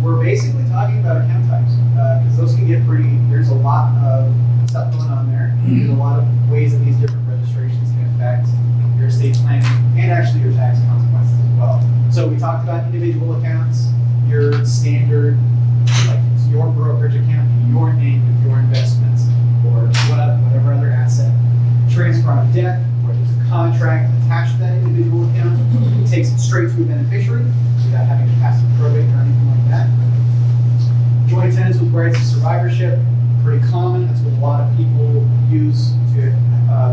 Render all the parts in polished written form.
we're basically talking about account types, because those can get pretty, there's a lot of stuff going on there. There's a lot of ways that these different registrations can affect your estate planning and actually your tax consequences as well. So we talked about individual accounts, your standard, like your brokerage account, your name with your investments, or whatever other asset. Transfer on death, where there's a contract attached to that individual account, it takes it straight to a beneficiary without having to pass through probate or anything like that. Joint tenants with rights of survivorship, pretty common. That's what a lot of people use to,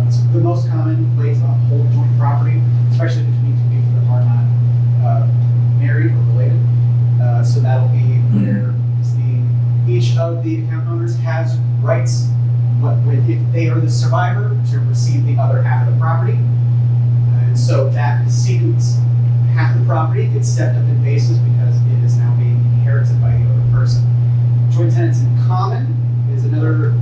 it's the most common way to hold joint property, especially between two people that are not married or related. So that'll be where each of the account owners has rights, if they are the survivor, to receive the other half of the property. And so that decedent's half the property gets stepped up in basis because it is now being inherited by the other person. Joint tenants in common is another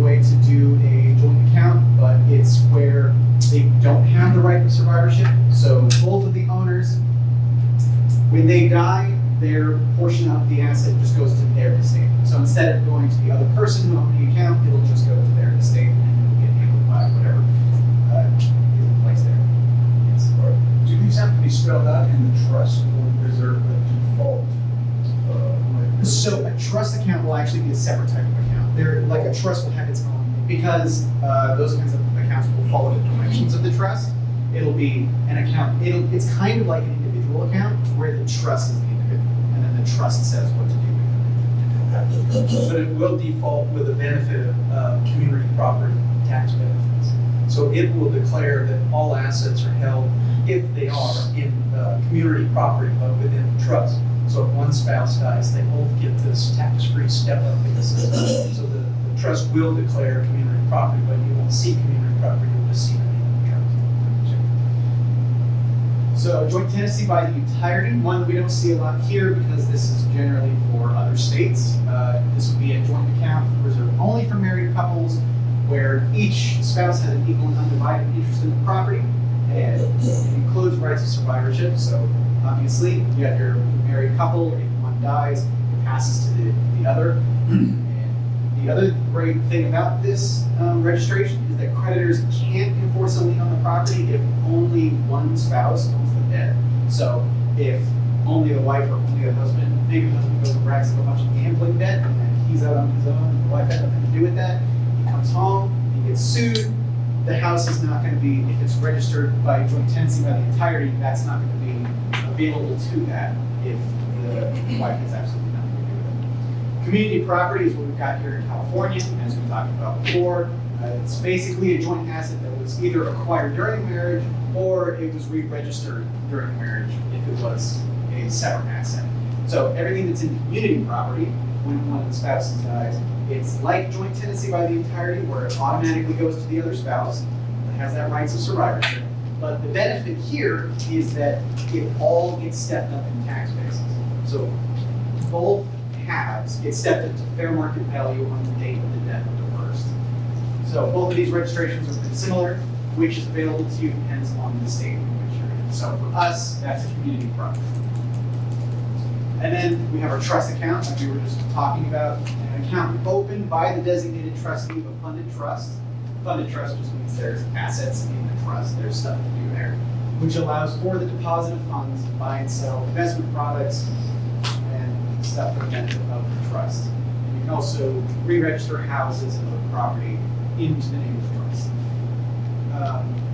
way to do a joint account, but it's where they don't have the right of survivorship. So both of the owners, when they die, their portion of the asset just goes to their estate. So instead of going to the other person who owned the account, it'll just go to their estate and it'll get handled by whatever is in place there. Yes. Do these have to be spelled out in the trust, or is there a default? So a trust account will actually be a separate type of account. Like a trust will have its own, because those kinds of accounts will follow the dimensions of the trust. It'll be an account, it's kind of like an individual account where the trust is the individual, and then the trust says what to do with it. But it will default with the benefit of community property tax benefits. So it will declare that all assets are held, if they are, in community property, but within the trust. So if one spouse dies, they both get this tax-free step-up in the system. So the trust will declare community property, but you won't see community property, you'll just see it in the trust. So joint tenancy by the entirety, one we don't see a lot here because this is generally for other states. This would be a joint account reserved only for married couples, where each spouse has an equal and undivided interest in the property, and it includes rights of survivorship. So obviously, you have your married couple, if one dies, it passes to the other. And the other great thing about this registration is that creditors can't enforce a lien on the property if only one spouse owns the debt. So if only the wife or only the husband, maybe the husband goes and racks up a bunch of gambling debt, and then he's out on his own, and the wife has nothing to do with that, he comes home, he gets sued, the house is not going to be, if it's registered by joint tenancy by the entirety, that's not going to be available to that if the wife has absolutely nothing to do with it. Community property is what we've got here in California, as we talked about before. It's basically a joint asset that was either acquired during marriage or it was re-registered during marriage if it was a separate asset. So everything that's in community property, when one of the spouses dies, it's like joint tenancy by the entirety, where it automatically goes to the other spouse that has that rights of survivorship. But the benefit here is that it all gets stepped up in tax basis. So both halves get stepped up to fair market value on the date of the death of the first. So both of these registrations are pretty similar. Which is available to you depends on the state in which you're in. So for us, that's a community property. And then we have our trust account, like we were just talking about, an account opened by the designated trustee of a funded trust. Funded trust just means there's assets in the trust, there's stuff to do there, which allows for the deposit of funds to buy and sell investment products and stuff for the benefit of the trust. And you can also re-register houses and other property into the name of the trust.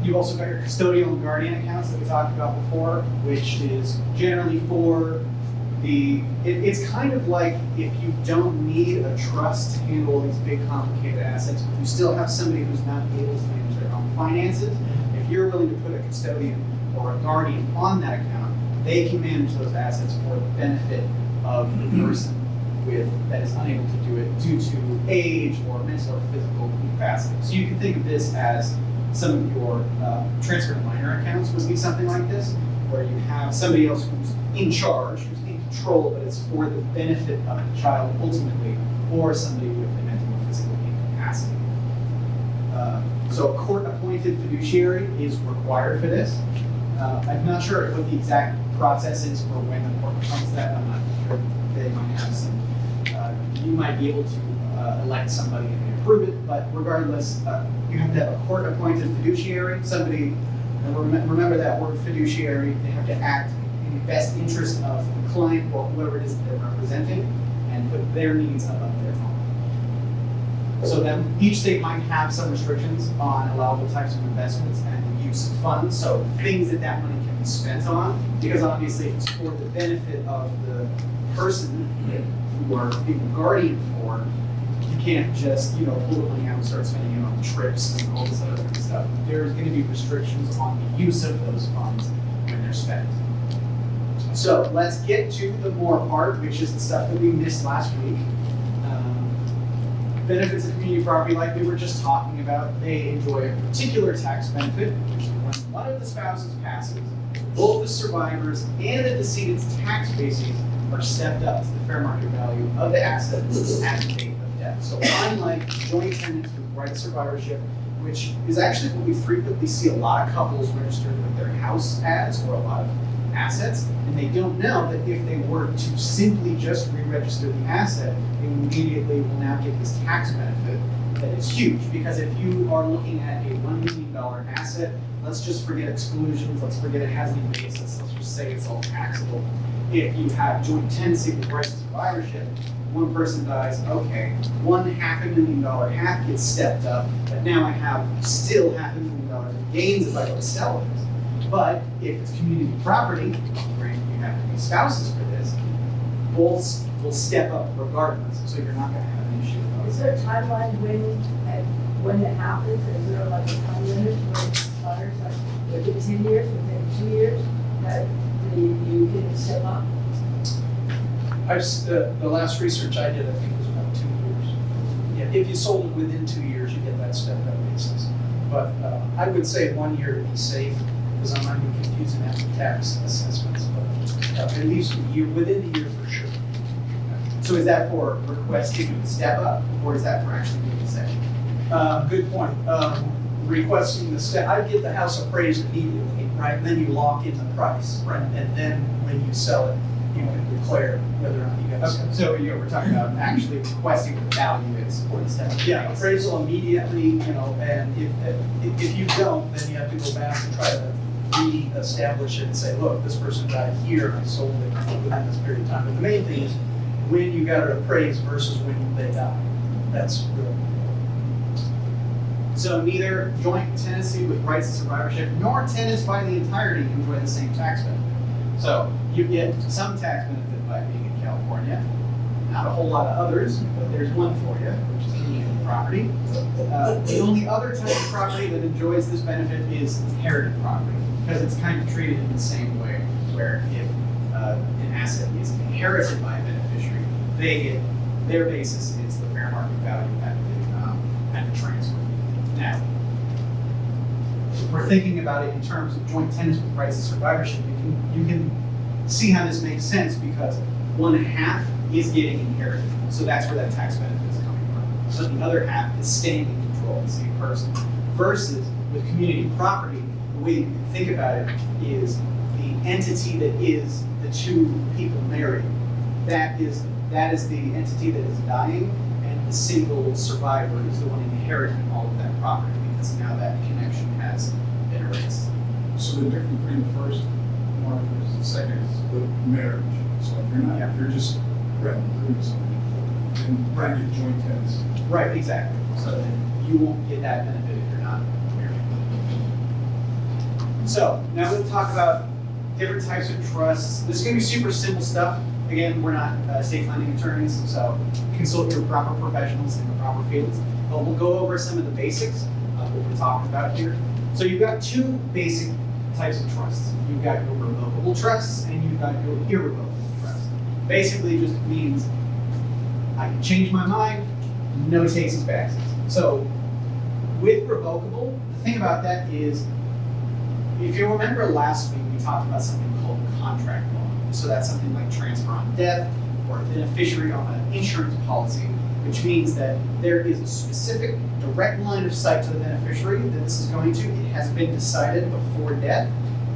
You've also got your custodial and guardian accounts that we talked about before, which is generally for it's kind of like if you don't need a trust to handle all these big complicated assets, but you still have somebody who's not able to manage their own finances. If you're willing to put a custodian or a guardian on that account, they can manage those assets for the benefit of the person that is unable to do it due to age or mental or physical capacity. So you can think of this as some of your transfer to minor accounts would be something like this, where you have somebody else who's in charge, who's in control, but it's for the benefit of the child ultimately, or somebody with a mental or physical incapacity. So a court-appointed fiduciary is required for this. I'm not sure what the exact process is for when the court appoints that. I'm not sure they might might be able to elect somebody and approve it, but regardless, you have to have a court-appointed fiduciary, somebody, and remember that word fiduciary, they have to act in the best interest of the client or whoever it is that they're representing, and put their needs above their own. So then each state might have some restrictions on allowable types of investments and the use of funds, so things that money can be spent on, because obviously if it's for the benefit of the person that you are being a guardian for, you can't just, pull the money out and start spending it on trips and all this other kind of stuff. There's gonna be restrictions on the use of those funds when they're spent. So let's get to the more part, which is the stuff that we missed last week. Benefits of community property, like we were just talking about, they enjoy a particular tax benefit, which is when one of the spouses passes, both the survivors and the decedent's tax bases are stepped up to the fair market value of the asset at the date of death. So unlike joint tenants with right of survivorship, which is actually what we frequently see a lot of couples registered with their house as, or a lot of assets, and they don't know that if they were to simply just re-register the asset, they immediately will now get this tax benefit that is huge. Because if you are looking at a $1 million asset, let's just forget exclusions, let's forget it has any basis, let's just say it's all taxable. If you have joint tenancy with rights of survivorship, one person dies, okay, $500,000 half gets stepped up, but now I have still $500,000 in gains if I go to sell it. But if it's community property, granted you have to be spouses for this, both will step up regardless, so you're not gonna have an issue. Is there a timeline when it happens? Is there like a time limit when it expires, like within 10 years, within 2 years, that you can step up? The last research I did, I think, was about 2 years. Yeah, if you sold it within 2 years, you get that stepped up basis. But I would say 1 year to be safe, because I'm not going to confuse them after tax assessments, but at least a year, within the year for sure. So is that for requesting a step up, or is that for actually being safe? Good point. Requesting the step, I'd get the house appraised immediately, right? And then you lock in the price, right? And then when you sell it, you can declare whether or not you guys. Okay, so we're talking about actually requesting what the value is for the step up. Yeah, appraisal immediately, and if you don't, then you have to go back and try to re-establish it and say, look, this person died here and I sold it within this period of time. But the main thing is when you got it appraised versus when they died. That's really important. So neither joint tenancy with rights of survivorship nor tenants by the entirety enjoy the same tax benefit. So you get some tax benefit by being in California, not a whole lot of others, but there's one for you, which is community property. The only other type of property that enjoys this benefit is inherited property, because it's kind of treated in the same way, where if an asset is inherited by a beneficiary, they get, their basis is the fair market value at the transfer. Now, if we're thinking about it in terms of joint tenants with rights of survivorship, you can see how this makes sense, because 1/2 is getting inherited. So that's where that tax benefit is coming from. So the other half is staying in control of the same person. Versus with community property, the way you can think about it is the entity that is the two people married. That is the entity that is dying, and the single survivor is the one inheriting all of that property, because now that connection has been erased. So the difference between the first one versus the second is the marriage. So if you're just living with somebody, then you get joint tenants. Right, exactly. So then you won't get that benefit if you're not married. So now we'll talk about different types of trusts. This is going to be super simple stuff. Again, we're not estate planning attorneys, so consult your proper professionals in the proper fields. But we'll go over some of the basics of what we're talking about here. So you've got two basic types of trusts. You've got your revocable trusts and you've got your irrevocable trusts. Basically just means I can change my mind, no takesies backsies. So with revocable, the thing about that is, if you remember last week, we talked about something called contract law. So that's something like transfer on death or a beneficiary on an insurance policy, which means that there is a specific direct line of sight to the beneficiary that this is going to. It has been decided before death,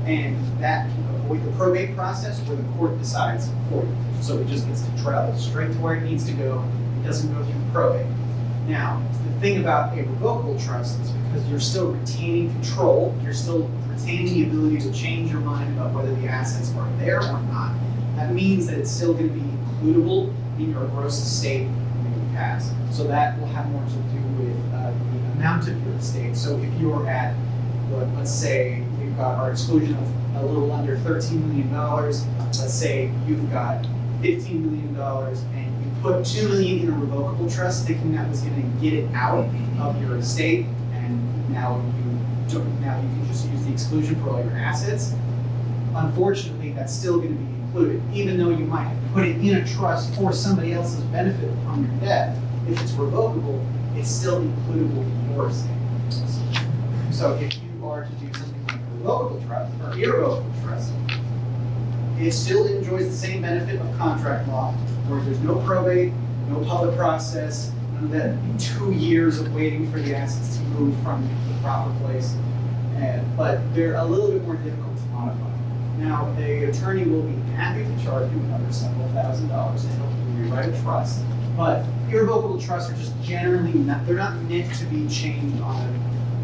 and that can avoid the probate process where the court decides for you. So it just gets to travel straight to where it needs to go. it doesn't go through probate. Now, the thing about a revocable trust is because you're still retaining control, you're still retaining the ability to change your mind about whether the assets are there or not. That means that it's still going to be includable in your gross estate when you pass. So that will have more to do with the amount of your estate. So if you're at, let's say we've got our exclusion of a little under $13 million, let's say you've got $15 million and you put $2 million in a revocable trust thinking that was going to get it out of your estate, and now you can just use the exclusion for all your assets. Unfortunately, that's still going to be included, even though you might have put it in a trust for somebody else's benefit upon your death. If it's revocable, it's still includable in your estate. So if you are to do something like a revocable trust or irrevocable trust, it still enjoys the same benefit of contract law, where there's no probate, no public process, none of that 2 years of waiting for the assets to move from the proper place. But they're a little bit more difficult to modify. Now, an attorney will be happy to charge you another several $1,000s to help you rewrite a trust. But irrevocable trusts are just generally not, they're not meant to be changed on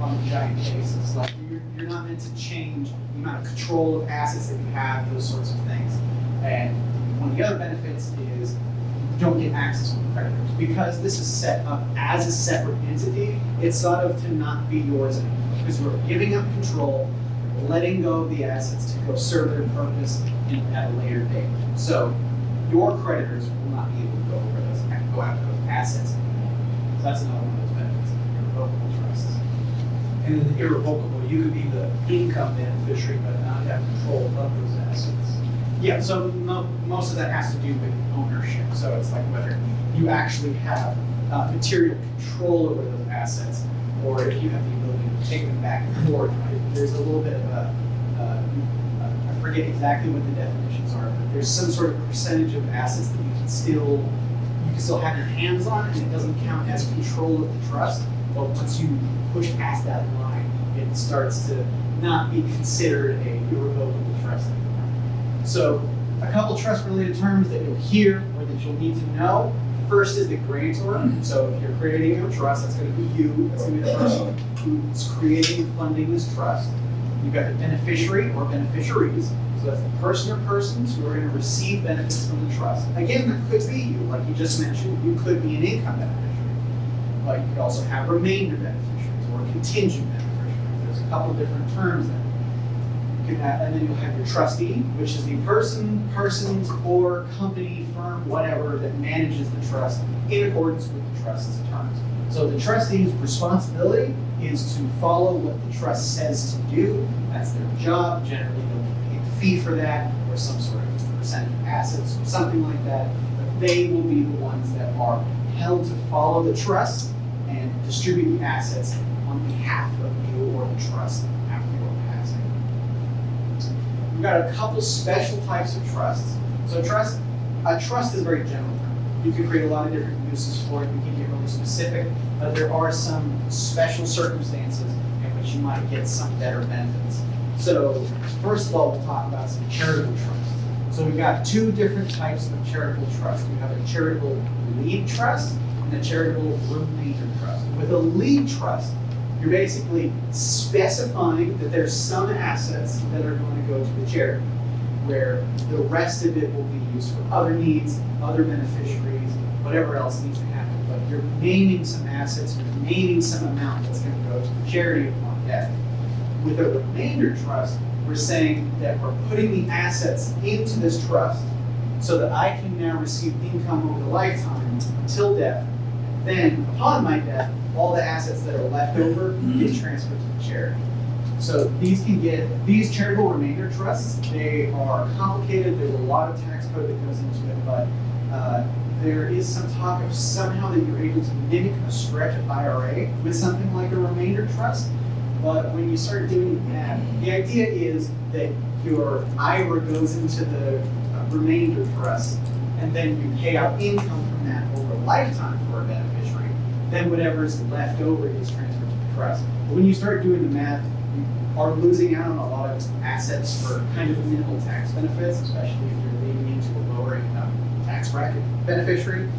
a giant basis. Like you're not meant to change the amount of control of assets that you have, those sorts of things. And one of the other benefits is you don't get access from creditors. Because this is set up as a separate entity, it's sort of to not be yours anymore. Because you're giving up control, letting go of the assets to go serve their purpose at a later date. So your creditors will not be able to go after those assets anymore. So that's another one of those benefits of irrevocable trusts. And in the irrevocable, you could be the income beneficiary, but not have control of those assets. Yeah, so most of that has to do with ownership. So it's like whether you actually have material control over those assets, or if you have the ability to take them back and forth. There's a little bit of I forget exactly what the definitions are, but there's some sort of percentage of assets that you can still have your hands on, and it doesn't count as control of the trust. But once you push past that line, it starts to not be considered a irrevocable trust anymore. So a couple trust-related terms that you'll hear or that you'll need to know. First is the grantor. So if you're creating a trust, that's going to be you. That's going to be the person who's creating and funding this trust. You've got the beneficiary or beneficiaries. So that's the person or persons who are going to receive benefits from the trust. Again, that could be you, like you just mentioned. You could be an income beneficiary. But you could also have remainder beneficiaries or contingent beneficiaries. There's a couple different terms there. And then you'll have your trustee, which is the person, persons, or company, firm, whatever, that manages the trust in accordance with the trust's terms. So the trustee's responsibility is to follow what the trust says to do. That's their job. Generally, they'll get paid a fee for that, or some sort of percentage of assets, or something like that. But they will be the ones that are held to follow the trust and distribute the assets on behalf of you or the trust after your passing. We've got a couple special types of trusts. So a trust is a very general term. You can create a lot of different uses for it. You can get really specific, but there are some special circumstances in which you might get some better benefits. So first of all, we'll talk about some charitable trusts. So we've got two different types of charitable trust. We have a charitable lead trust and a charitable remainder trust. With a lead trust, you're basically specifying that there's some assets that are going to go to the charity, where the rest of it will be used for other needs, other beneficiaries, whatever else needs to happen. But you're naming some assets, you're naming some amount that's going to go to the charity upon death. With a remainder trust, we're saying that we're putting the assets into this trust so that I can now receive income over the lifetime until death. Then, upon my death, all the assets that are left over get transferred to the charity. So these charitable remainder trusts, they are complicated. There's a lot of tax code that goes into it, but there is some talk of somehow that you're able to mimic a stretch IRA with something like a remainder trust. But when you start doing that, the idea is that your IRA goes into the remainder trust, and then you pay out income from that over a lifetime for a beneficiary. Then whatever's left over is transferred to the trust. But when you start doing the math, you are losing out on a lot of assets for kind of minimal tax benefits, especially if you're leading into a lower income tax bracket beneficiary.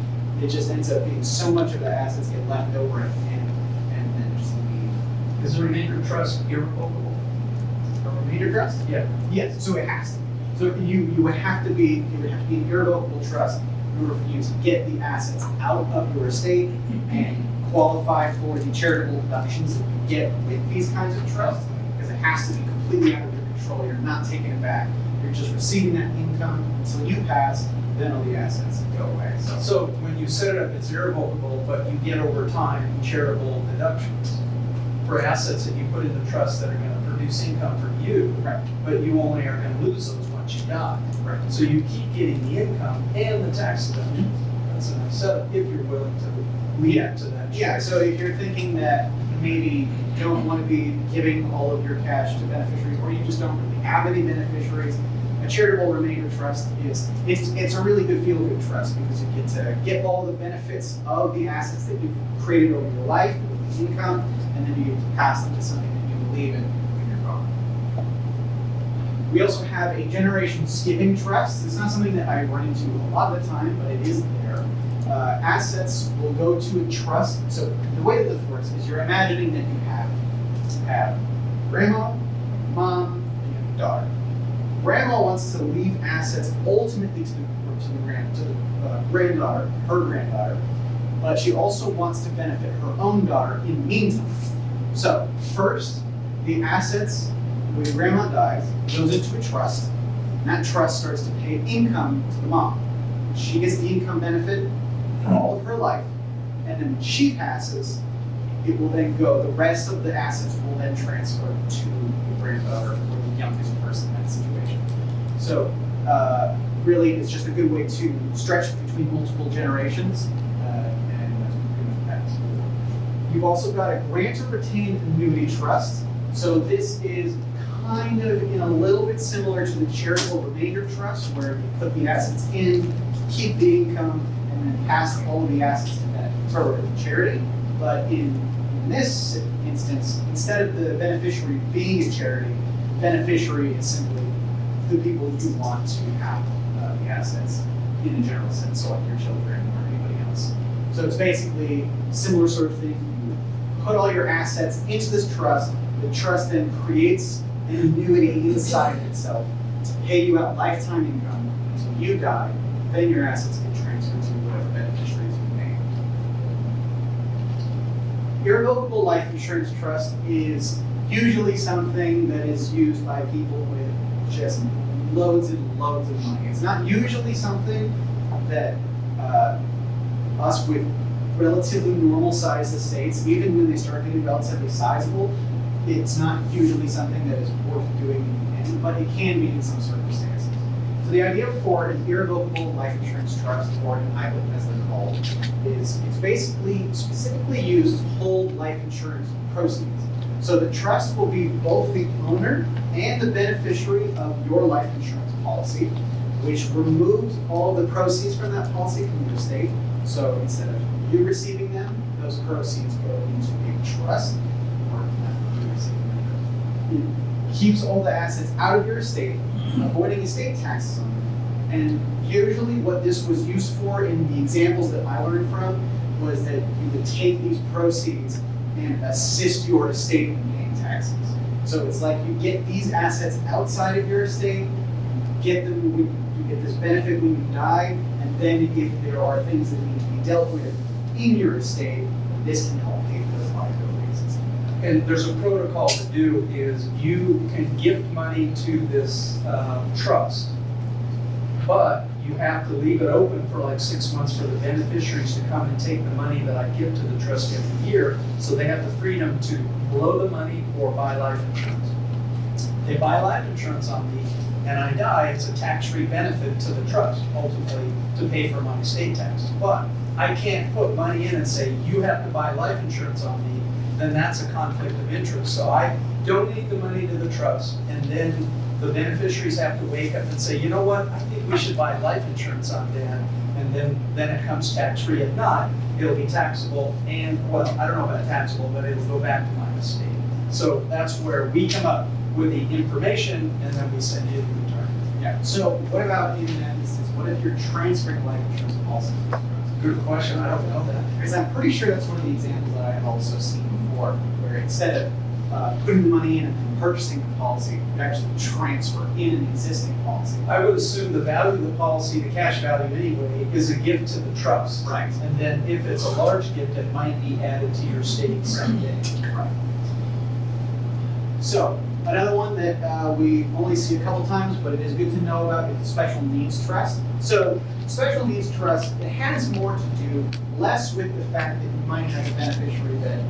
it just ends up being so much of the assets get left over at the end and then just leave. Is the remainder trust irrevocable? A remainder trust? Yeah. Yes, so it has to be. So you would have to be, it would have to be an irrevocable trust in order for you to get the assets out of your estate and qualify for the charitable deductions that you get with these kinds of trusts, because it has to be completely out of your control. You're not taking it back. You're just receiving that income until you pass, then all the assets go away. So when you set it up, it's irrevocable, but you get over time charitable deductions for assets that you put in the trust that are gonna produce income for you, Right. but you only are gonna lose those once you die. Right. So you keep getting the income and the tax deductions. That's a nice setup if you're willing to lead Yeah. to that. Yeah, so if you're thinking that maybe you don't want to be giving all of your cash to beneficiaries, or you just don't really have any beneficiaries, a charitable remainder trust it's a really good feel-good trust, because you get to get all the benefits of the assets that you've created over your life, with the income, and then you get to pass them to something that you believe in when you're gone. We also have a generation skipping trust. It's not something that I run into a lot of the time, but it is there. Assets will go to a trust. So the way that this works is you're imagining that you have grandma, mom, and you have a daughter. Grandma wants to leave assets ultimately to the granddaughter, her granddaughter, but she also wants to benefit her own daughter in the meantime. So first, the assets, when grandma dies, goes into a trust, and that trust starts to pay income to the mom. She gets the income benefit for all of her life, and then when she passes, it will then go, the rest of the assets will then transfer to the granddaughter or the youngest person in that situation. So really, it's just a good way to stretch between multiple generations, and that's pretty much that. You've also got a grant or retained annuity trust. So this is kind of a little bit similar to the charitable remainder trust, where you put the assets in, keep the income, and then pass all of the assets to charity. But in this instance, instead of the beneficiary being a charity, beneficiary is simply the people you want to have the assets in a general sense, so like your children or anybody else. So it's basically a similar sort of thing. You put all your assets into this trust. The trust then creates an annuity inside of itself to pay you out lifetime income until you die. Then your assets get transferred to whatever beneficiaries you name. Irrevocable life insurance trust is usually something that is used by people with just loads and loads of money. It's not usually something that us with relatively normal sized estates, even when they start getting relatively sizable, it's not usually something that is worth doing in the end, but it can be in some circumstances. So the idea for an irrevocable life insurance trust, or an ILIT as they're called, is it's basically specifically used to hold life insurance proceeds. So the trust will be both the owner and the beneficiary of your life insurance policy, which removes all the proceeds from that policy from your estate. So instead of you receiving them, those proceeds go into a trust, or not you receiving them. It keeps all the assets out of your estate, avoiding estate taxes on them. And usually what this was used for in the examples that I learned from was that you would take these proceeds and assist your estate in paying taxes. So it's like you get these assets outside of your estate, you get this benefit when you die, and then if there are things that need to be dealt with in your estate, this can help pay for those liabilities and stuff like that. And there's a protocol to do is you can gift money to this trust, but you have to leave it open for like 6 months for the beneficiaries to come and take the money that I give to the trust every year, so they have the freedom to blow the money or buy life insurance. They buy life insurance on me and I die, it's a tax-free benefit to the trust, ultimately to pay for my estate taxes. But I can't put money in and say, you have to buy life insurance on me, then that's a conflict of interest. So I donate the money to the trust, and then the beneficiaries have to wake up and say, you know what, I think we should buy life insurance on Dan, and then it comes tax-free. If not, it'll be taxable, and, well, I don't know about taxable, but it'll go back to my estate. So that's where we come up with the information, and then we send you the return. Yeah. So what about in that instance? What if you're transferring life insurance policy to this trust? Good question, I don't know that. Because I'm pretty sure that's one of the examples that I have also seen before, where instead of putting the money in and purchasing the policy, you actually transfer in an existing policy. I would assume the value of the policy, the cash value anyway, is a gift to the trust. Right. And then if it's a large gift, it might be added to your estate someday. Right. So, another one that we only see a couple times, but it is good to know about, is the special needs trust. So, special needs trust, it has more to do less with the fact that you might have a beneficiary that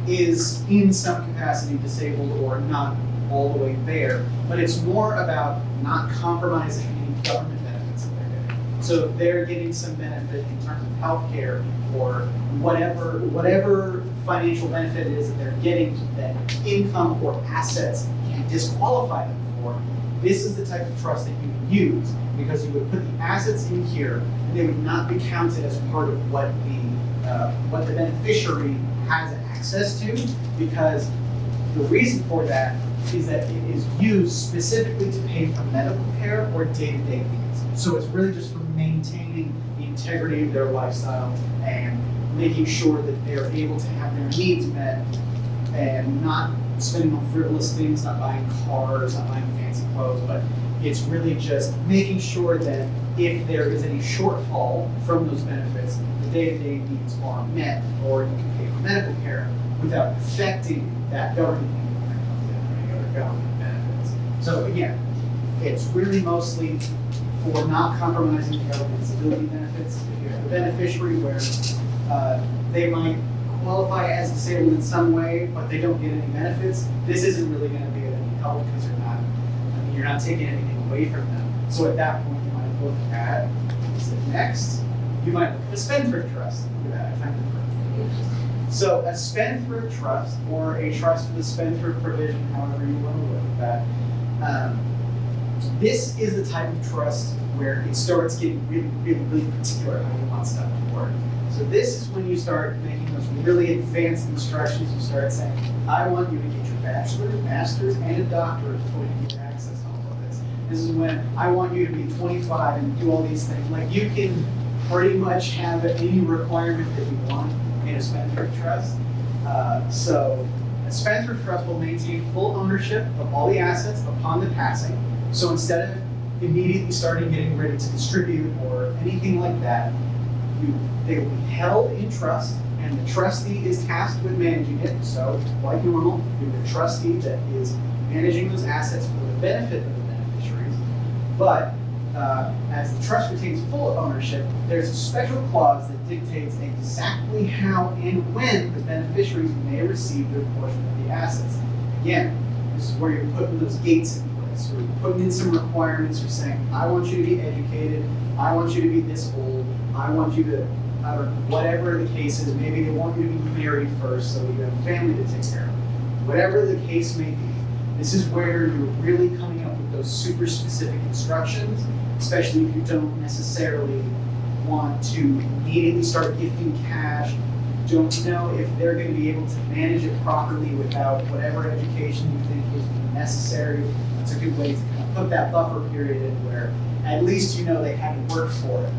is in some capacity disabled or not all the way there, but it's more about not compromising any government benefits that they're getting. So if they're getting some benefit in terms of healthcare or whatever financial benefit it is that they're getting that income or assets can disqualify them for, this is the type of trust that you can use, because you would put the assets in here and they would not be counted as part of what the beneficiary has access to, because the reason for that is that it is used specifically to pay for medical care or day-to-day needs. So it's really just for maintaining the integrity of their lifestyle and making sure that they're able to have their needs met and not spending on frivolous things, not buying cars, not buying fancy clothes, but it's really just making sure that if there is any shortfall from those benefits, the day-to-day needs are met, or you can pay for medical care without affecting that government income that comes in or any other government benefits. So again, it's really mostly for not compromising the government stability benefits. If you have a beneficiary where they might qualify as disabled in some way, but they don't get any benefits, this isn't really going to be of any help, because you're not taking anything away from them. So at that point, you might look at, next, you might look at a spendthrift trust. Look at that, I timed it perfectly. So a spendthrift trust, or a trust with a spendthrift provision, however you want to look at that, this is the type of trust where it starts getting really particular how you want stuff to work. So this is when you start making those really advanced instructions. You start saying, I want you to get your bachelor's, master's, and a doctorate before you get access to all of this. This is when I want you to be 25 and do all these things. Like, you can pretty much have any requirement that you want in a spendthrift trust. So a spendthrift trust will maintain full ownership of all the assets upon the passing. So instead of immediately getting ready to distribute or anything like that, they will be held in trust, and the trustee is tasked with managing it. So, like normal, you have a trustee that is managing those assets for the benefit of the beneficiaries. But as the trust retains full ownership, there's a special clause that dictates exactly how and when the beneficiaries may receive their portion of the assets. Again, this is where you're putting those gates in place. You're putting in some requirements. You're saying, I want you to be educated. I want you to be this old. I want you to, I don't know, whatever the case is. Maybe they want you to be married first, so you have a family to take care of. Whatever the case may be, this is where you're really coming up with those super specific instructions, especially if you don't necessarily want to immediately start gifting cash, don't know if they're going to be able to manage it properly without whatever education you think is necessary. It's a good way to kind of put that buffer period in where at least you know they had to work for it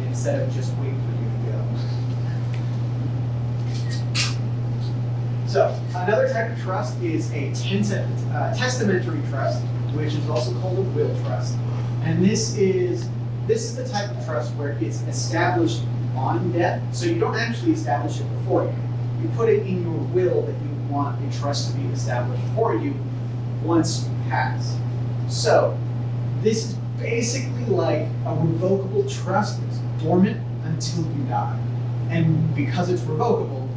instead of just waiting for you to go. So another type of trust is a testamentary trust, which is also called a will trust. And this is the type of trust where it's established on death. So you don't actually establish it beforehand. You put it in your will that you want a trust to be established for you once you pass. So this is basically like a revocable trust. It's dormant until you die. And because it's revocable,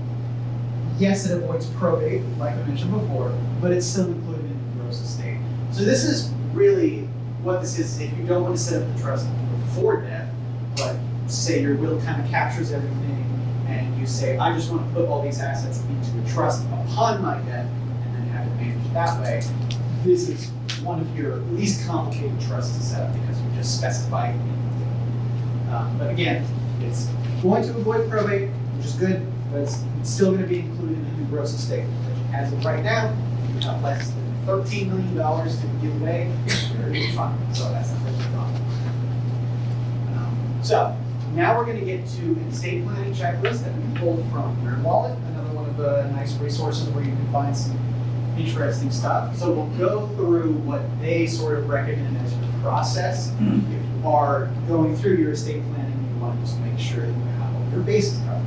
yes, it avoids probate, like I mentioned before, but it's still included in the gross estate. So this is really what this is. If you don't want to set up the trust before death, but say your will kind of captures everything, and you say, I just want to put all these assets into a trust upon my death, and then have it managed that way, this is one of your least complicated trusts to set up because you just specify it. But again, it's going to avoid probate, which is good, but it's still going to be included in the gross estate. Which, as of right now, you have less than $13 million to give away, you're fine. So that's not really wrong. So Now we're gonna get to an estate planning checklist that we pulled from your wallet, another one of the nice resources where you can find some interesting stuff. So we'll go through what they sort of recommend as your process. If you are going through your estate planning, you want to just make sure that you have all your bases covered.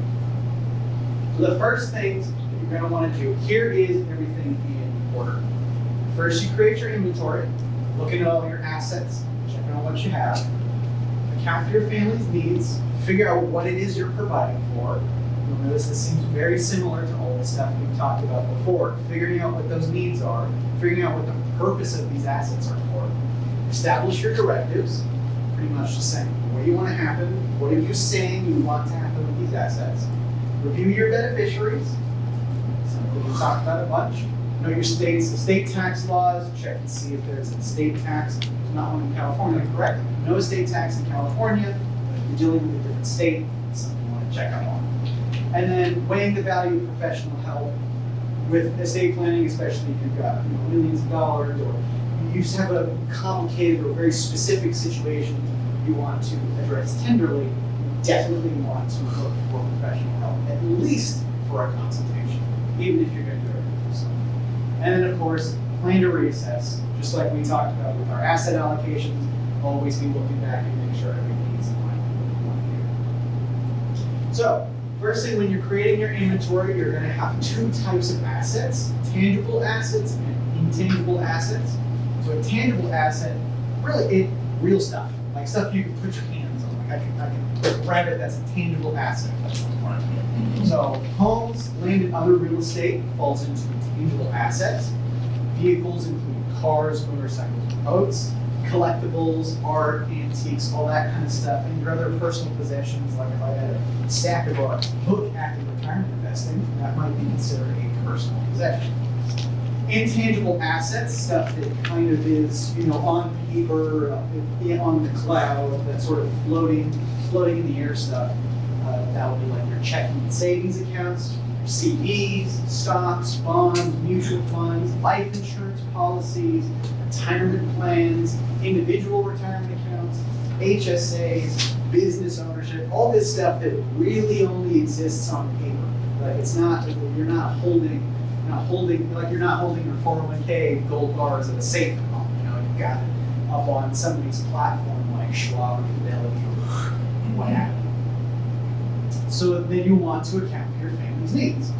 So the first things that you're gonna wanna do, here is everything in order. First, you create your inventory, looking at all your assets, checking on what you have, account for your family's needs, figure out what it is you're providing for. You'll notice this seems very similar to all the stuff we've talked about before. Figuring out what those needs are, figuring out what the purpose of these assets are for. Establish your directives, pretty much the same. What do you want to happen? What are you saying you want to happen with these assets? Review your beneficiaries, something we talked about a bunch. Know your state's estate tax laws, check and see if there's an estate tax. There's not one in California, correct? No estate tax in California, but if you're dealing with a different state, it's something you want to check up on. And then weighing the value of professional help with estate planning, especially if you've got millions of dollars, or you just have a complicated or very specific situation you want to address tenderly, you definitely want to look for professional help, at least for a consultation, even if you're going to do everything yourself. And then, of course, plan to reassess, just like we talked about with our asset allocations, always be looking back and make sure everything is in line with what you want to do. So, first thing, when you're creating your inventory, you're going to have two types of assets, tangible assets and intangible assets. So a tangible asset, really, real stuff, like stuff you can put your hands on. Like I can grab it, that's a tangible asset. That's what I want. So homes, land, and other real estate falls into tangible assets. Vehicles include cars, motorcycles, and boats. Collectibles, art, antiques, all that kind of stuff, and your other personal possessions, like if I had a stack of a book active retirement investing, that might be considered a personal possession. Intangible assets, stuff that kind of is, on paper, on the cloud, that sort of floating in the air stuff. That would be like your checking and savings accounts, your CDs, stocks, bonds, mutual funds, life insurance policies, retirement plans, individual retirement accounts, HSAs, business ownership, all this stuff that really only exists on paper. Like it's not, you're not holding your 401k gold bars at a safe at home. You've got it up on somebody's platform like Schwab or Fidelity or what have you. So then you want to account for your family's needs.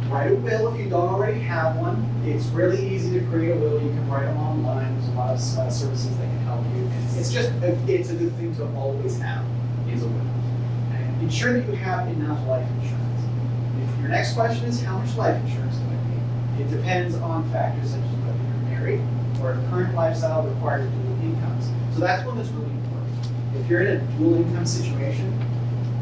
Write a will if you don't already have one. It's really easy to create a will. You can write them online. There's a lot of services that can help you. It's a good thing to always have is a will. And ensure that you have enough life insurance. If your next question is how much life insurance do I need? It depends on factors such as whether you're married or if current lifestyle requires dual incomes. So that's one that's really important. If you're in a dual income situation,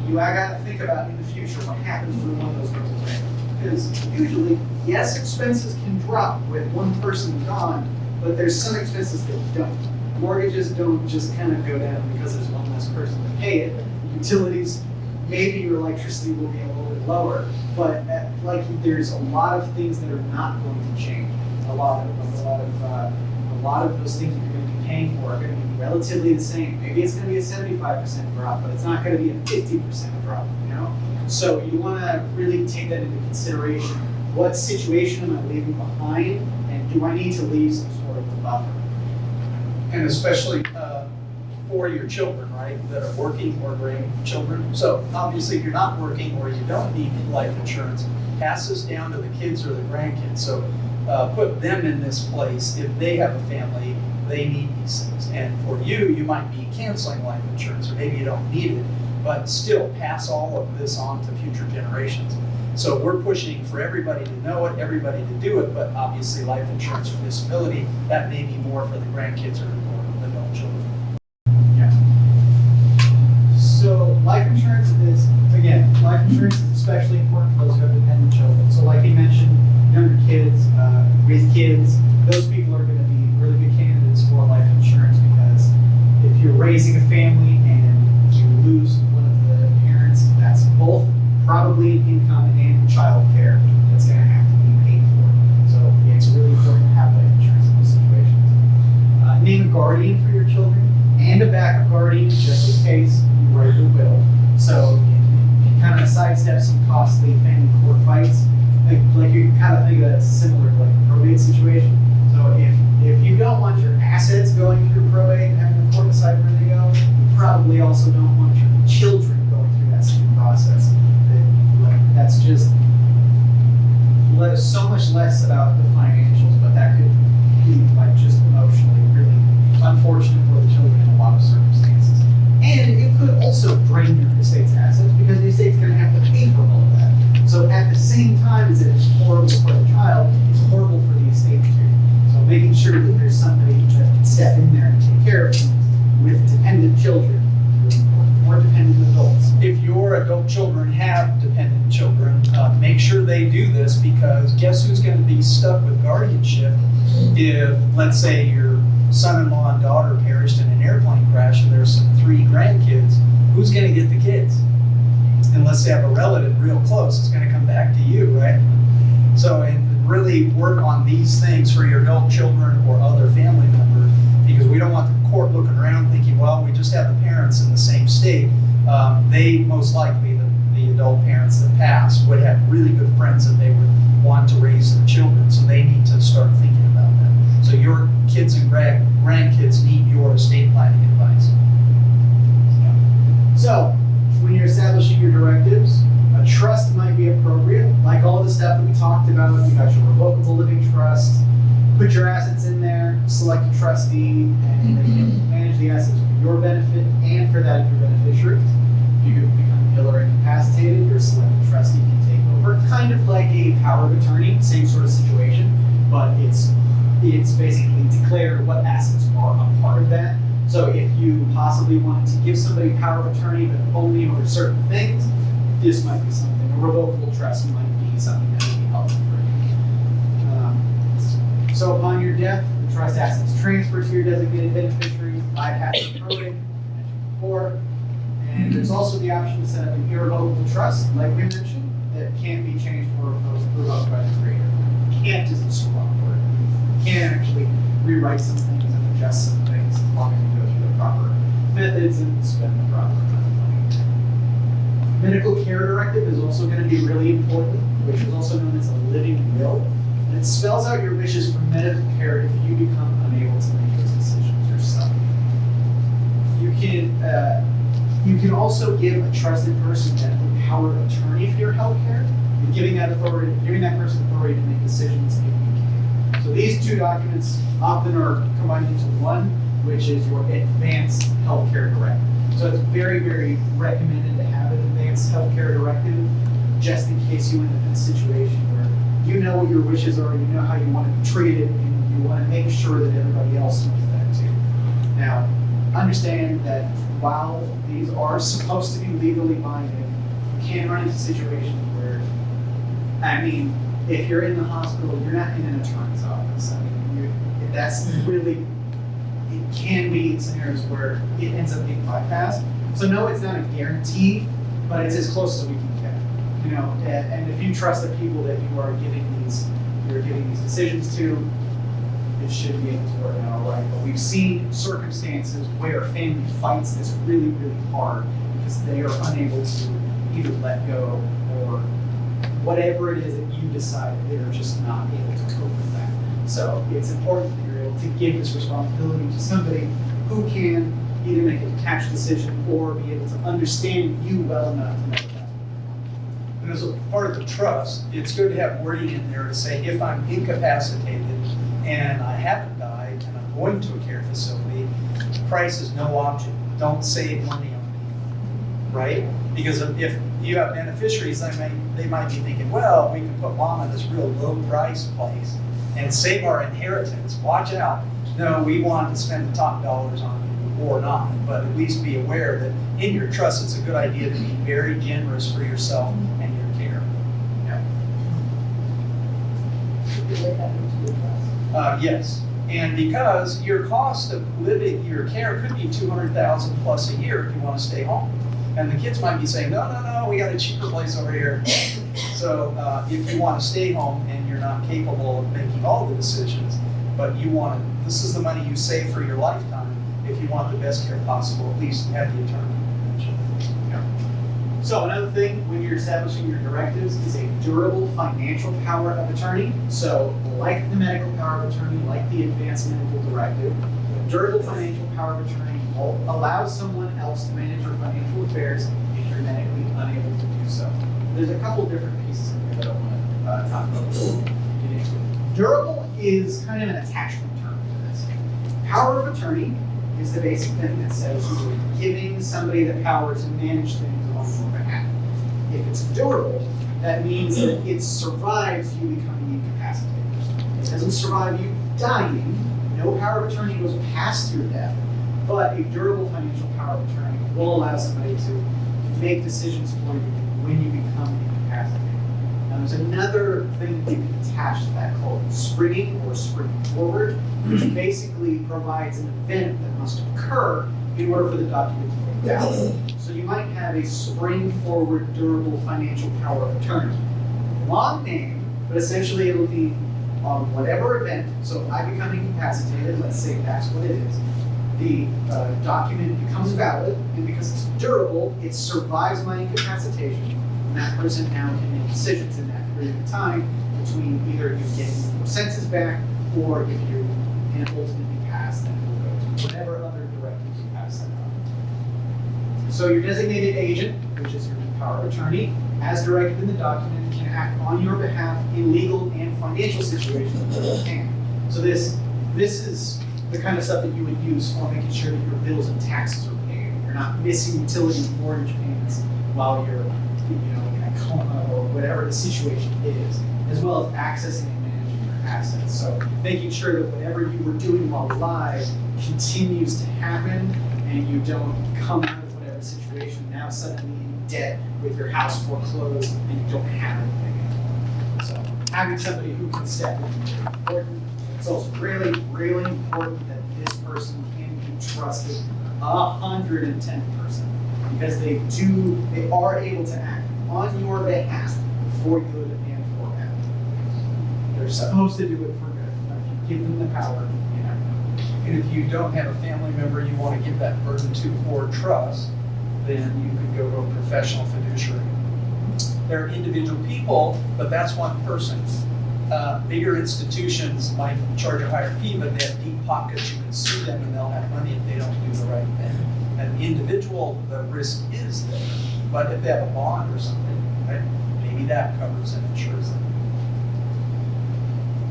you got to think about in the future what happens when one of those goes away. Because usually, yes, expenses can drop with one person gone, but there's some expenses that don't. Mortgages don't just kind of go down because there's one less person to pay it. Utilities, maybe your electricity will be a little bit lower, but there's a lot of things that are not going to change. A lot of those things you're going to be paying for are going to be relatively the same. Maybe it's going to be a 75% drop, but it's not going to be a 50% drop. So you want to really take that into consideration. What situation am I leaving behind, and do I need to leave some sort of a buffer? And especially for your children, right, that are working or grandchildren. So obviously, if you're not working or you don't need life insurance, pass this down to the kids or the grandkids. So put them in this place. If they have a family, they need these things. And for you, you might be canceling life insurance, or maybe you don't need it, but still pass all of this on to future generations. So we're pushing for everybody to know it, everybody to do it, but obviously life insurance for disability, that may be more for the grandkids or adult children. Yeah. So life insurance is especially important for those who have dependent children. So like you mentioned, younger kids, with kids, those people are going to be really good candidates for life insurance because if you're raising a family and you lose one of the parents, that's both probably income and child care that's going to have to be paid for. So yeah, it's really important to have life insurance in those situations. Name a guardian for your children and a backup guardian just in case you write the will. So it kind of sidesteps some costly family court fights. Like you can kind of think of that similar to like a probate situation. So if you don't want your assets going through probate and having the court decide where they go, you probably also don't want your children going through that same process. That's just so much less about the financials, but that could be like just emotionally really unfortunate for the children in a lot of circumstances. And it could also drain your estate's assets because the estate's going to have to pay for all of that. So at the same time as it's horrible for the child, it's horrible for the estate too. So making sure that there's somebody that can step in there and take care of things with dependent children, is really important. More dependent adults. If your adult children have dependent children, make sure they do this, because guess who's going to be stuck with guardianship if, let's say, your son-in-law and daughter perished in an airplane crash and there's some 3 grandkids. Who's going to get the kids? Unless they have a relative real close, it's going to come back to you, right? So, and really work on these things for your adult children or other family members, because we don't want the court looking around thinking, well, we just have the parents in the same state. They most likely, the adult parents that passed, would have really good friends that they would want to raise their children, so they need to start thinking about that. So your kids and grandkids need your estate planning advice. So, when you're establishing your directives, a trust might be appropriate. Like all the stuff that we talked about, you got your revocable living trust, put your assets in there, select a trustee, and they can manage the assets for your benefit and for that of your beneficiary. If you become ill or incapacitated, your selected trustee can take over. Kind of like a power of attorney, same sort of situation, but it's basically declared what assets are a part of that. So if you possibly wanted to give somebody power of attorney, but only over certain things, this might be something. A revocable trust might be something that would be helpful for you. So upon your death, the trust assets transfer to your designated beneficiary, bypass the probate, mentioned before. And there's also the option to set up an irrevocable trust, like we mentioned, that can't be changed or revoked by the creator. Can't is a strong word. You can actually rewrite some things and adjust some things as long as you go through the proper methods and spend the proper amount of money. Medical care directive is also going to be really important, which is also known as a living will. And it spells out your wishes for medical care if you become unable to make those decisions yourself. You can also give a trusted person a power of attorney for your health care, and giving that person authority to make decisions if you can. So these 2 documents often are combined into one, which is your advanced healthcare directive. So it's very, very recommended to have an advanced healthcare directive, just in case you end up in a situation where you know what your wishes are, you know how you want to be treated, and you want to make sure that everybody else knows that too. Now, understand that while these are supposed to be legally binding, you can run into situations where, I mean, if you're in the hospital, you're not in an attorney's office. I mean, that's really, it can be scenarios where it ends up being bypassed. So no, it's not a guarantee, but it's as close as we can get. You know, and if you trust the people that you're giving these decisions to, it should be able to work out all right. But we've seen circumstances where a family fights this really, really hard because they are unable to either let go or whatever it is that you decide, they're just not able to cope with that. So it's important that you're able to give this responsibility to somebody who can either make a detached decision or be able to understand you well enough to know that. And as a part of the trust, it's good to have wording in there to say, if I'm incapacitated and I haven't died and I'm going to a care facility, price is no object. Don't save money on me, right? Because if you have beneficiaries, they might be thinking, well, we can put mom in this real low price place and save our inheritance. Watch out. No, we want to spend the top dollars on you or not, but at least be aware that in your trust, it's a good idea to be very generous for yourself and your care. Yes, and because your cost of living, your care could be $200,000 plus a year if you want to stay home. And the kids might be saying, no, we got a cheaper place over here. So if you want to stay home and you're not capable of making all the decisions, but this is the money you save for your lifetime, if you want the best care possible, at least have the attorney mention. So another thing when you're establishing your directives is a durable financial power of attorney. So like the medical power of attorney, like the advanced medical directive, a durable financial power of attorney allows someone else to manage your financial affairs if you're medically unable to do so. There's a couple different pieces in here that I want to talk about before we get into it. Durable is kind of an attachment term to this. Power of attorney is the basic thing that says you're giving somebody the power to manage things on your behalf. If it's durable, that means that it survives you becoming incapacitated. It doesn't survive you dying. No power of attorney goes past your death, but a durable financial power of attorney will allow somebody to make decisions for you when you become incapacitated. Now, there's another thing that you can attach to that called springing or springing forward, which basically provides an event that must occur in order for the document to go valid. So you might have a spring forward durable financial power of attorney. Long name, but essentially it'll be on whatever event. So if I become incapacitated, let's say that's what it is, the document becomes valid, and because it's durable, it survives my incapacitation, and that person now can make decisions in that period of time between either you getting your senses back, or if you can ultimately pass, then it will go to whatever other directives you pass that on. So your designated agent, which is your power of attorney, as directed in the document, can act on your behalf in legal and financial situations where you can. So this is the kind of stuff that you would use for making sure that your bills and taxes are paid. You're not missing utility and mortgage payments while you're, in a coma or whatever the situation is, as well as accessing and managing your assets. So making sure that whatever you were doing while alive continues to happen, and you don't come out of whatever situation now suddenly in debt with your house foreclosed and you don't have anything anymore. So having somebody who can step in is very important. It's also really, really important that this person can be trusted 110%, because they are able to act on your behalf for good and for bad. They're supposed to do it for good. If you give them the power, you never know. And if you don't have a family member you want to give that burden to or trust, then you could go to a professional fiduciary. They're individual people, but that's one person. Bigger institutions might charge a higher fee, but they have deep pockets. You can sue them and they'll have money if they don't do the right thing. An individual, the risk is there. But if they have a bond or something, right, maybe that covers and insures them.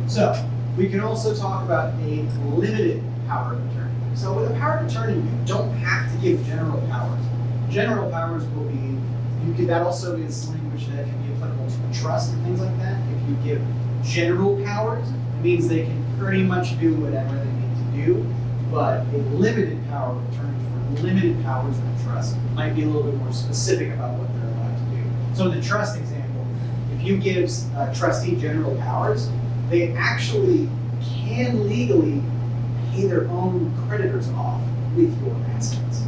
So we can also talk about a limited power of attorney. So with a power of attorney, you don't have to give general powers. General powers will be, that also is language that can be applicable to a trust and things like that. If you give general powers, it means they can pretty much do whatever they need to do, but a limited power of attorney for limited powers in a trust might be a little bit more specific about what they're allowed to do. So in the trust example, if you give a trustee general powers, they actually can legally pay their own creditors off with your assets.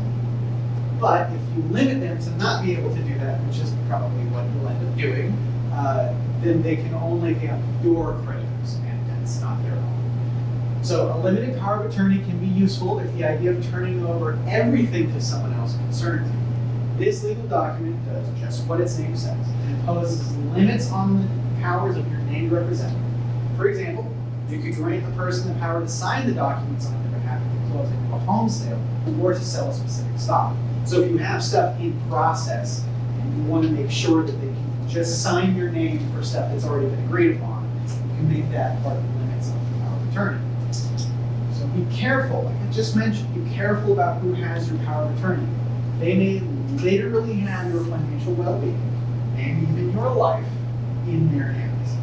But if you limit them to not be able to do that, which is probably what you'll end up doing, then they can only pay off your creditors, and that's not their own. So a limited power of attorney can be useful if the idea of turning over everything to someone else concerns you. This legal document does just what its name says. It imposes limits on the powers of your named representative. For example, you could grant the person the power to sign the documents on their behalf at the closing of a home sale or to sell a specific stock. So if you have stuff in process and you want to make sure that they can just sign your name for stuff that's already been agreed upon, you can make that part of the limits of the power of attorney. So be careful, like I just mentioned, be careful about who has your power of attorney. They may literally have your financial well-being and even your life in their hands.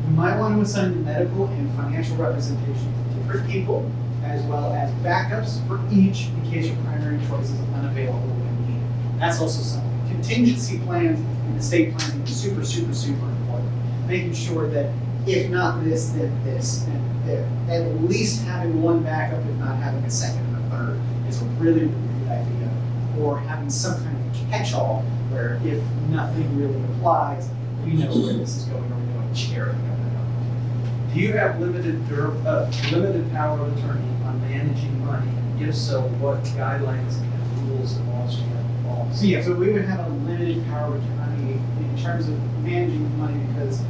You might want to assign the medical and financial representation to different people, as well as backups for each in case your primary choice is unavailable when needed. That's also something. Contingency plans and estate planning is super, super, super important. Making sure that if not this, then this, and at least having one backup, if not having a second and a third, is a really, really good idea. Or having some kind of catch-all where if nothing really applies, we know where this is going, or we know a chair. Do you have limited power of attorney on managing money? If so, what guidelines and rules and laws do you have to fall. So yeah, so we would have a limited power of attorney in terms of managing the money because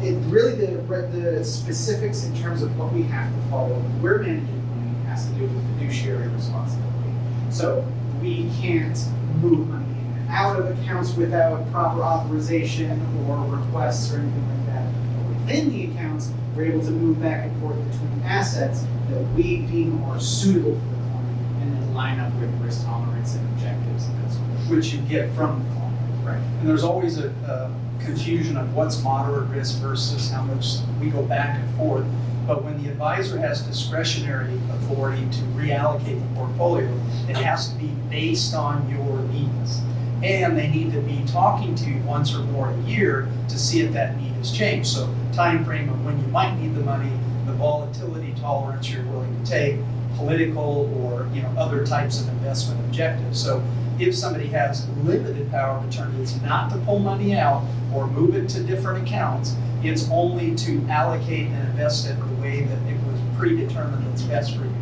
it really the specifics in terms of what we have to follow. We're managing the money has to do with fiduciary responsibility. So we can't move money in and out of accounts without proper authorization or requests or anything like that. But within the accounts, we're able to move back and forth between assets that we deem are suitable for the client and then line up with risk tolerance and objectives and that sort of thing. Which you get from the client. Right. And there's always a confusion of what's moderate risk versus how much we go back and forth. But when the advisor has discretionary authority to reallocate the portfolio, it has to be based on your needs. And they need to be talking to you once or more a year to see if that need has changed. So time frame of when you might need the money, the volatility tolerance you're willing to take, political or other types of investment objectives. So if somebody has limited power of attorney, it's not to pull money out or move it to different accounts. It's only to allocate and invest it the way that it was predetermined that's best for you.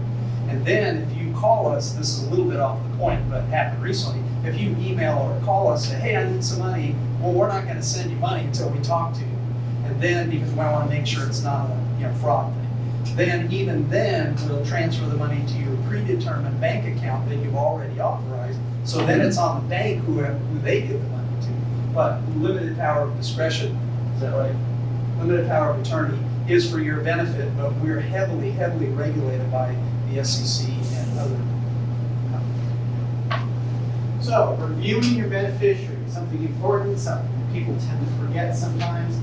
And then if you call us, this is a little bit off the point, but happened recently, if you email or call us, say, hey, I need some money, well, we're not gonna send you money until we talk to you. And then, because we wanna make sure it's not a fraud thing. Then, even then, we'll transfer the money to your predetermined bank account that you've already authorized. So then it's on the bank who they give the money to. But limited power of discretion, is that right? Limited power of attorney is for your benefit, but we're heavily, heavily regulated by the SEC and other companies. So, reviewing your beneficiary, something important, something that people tend to forget sometimes.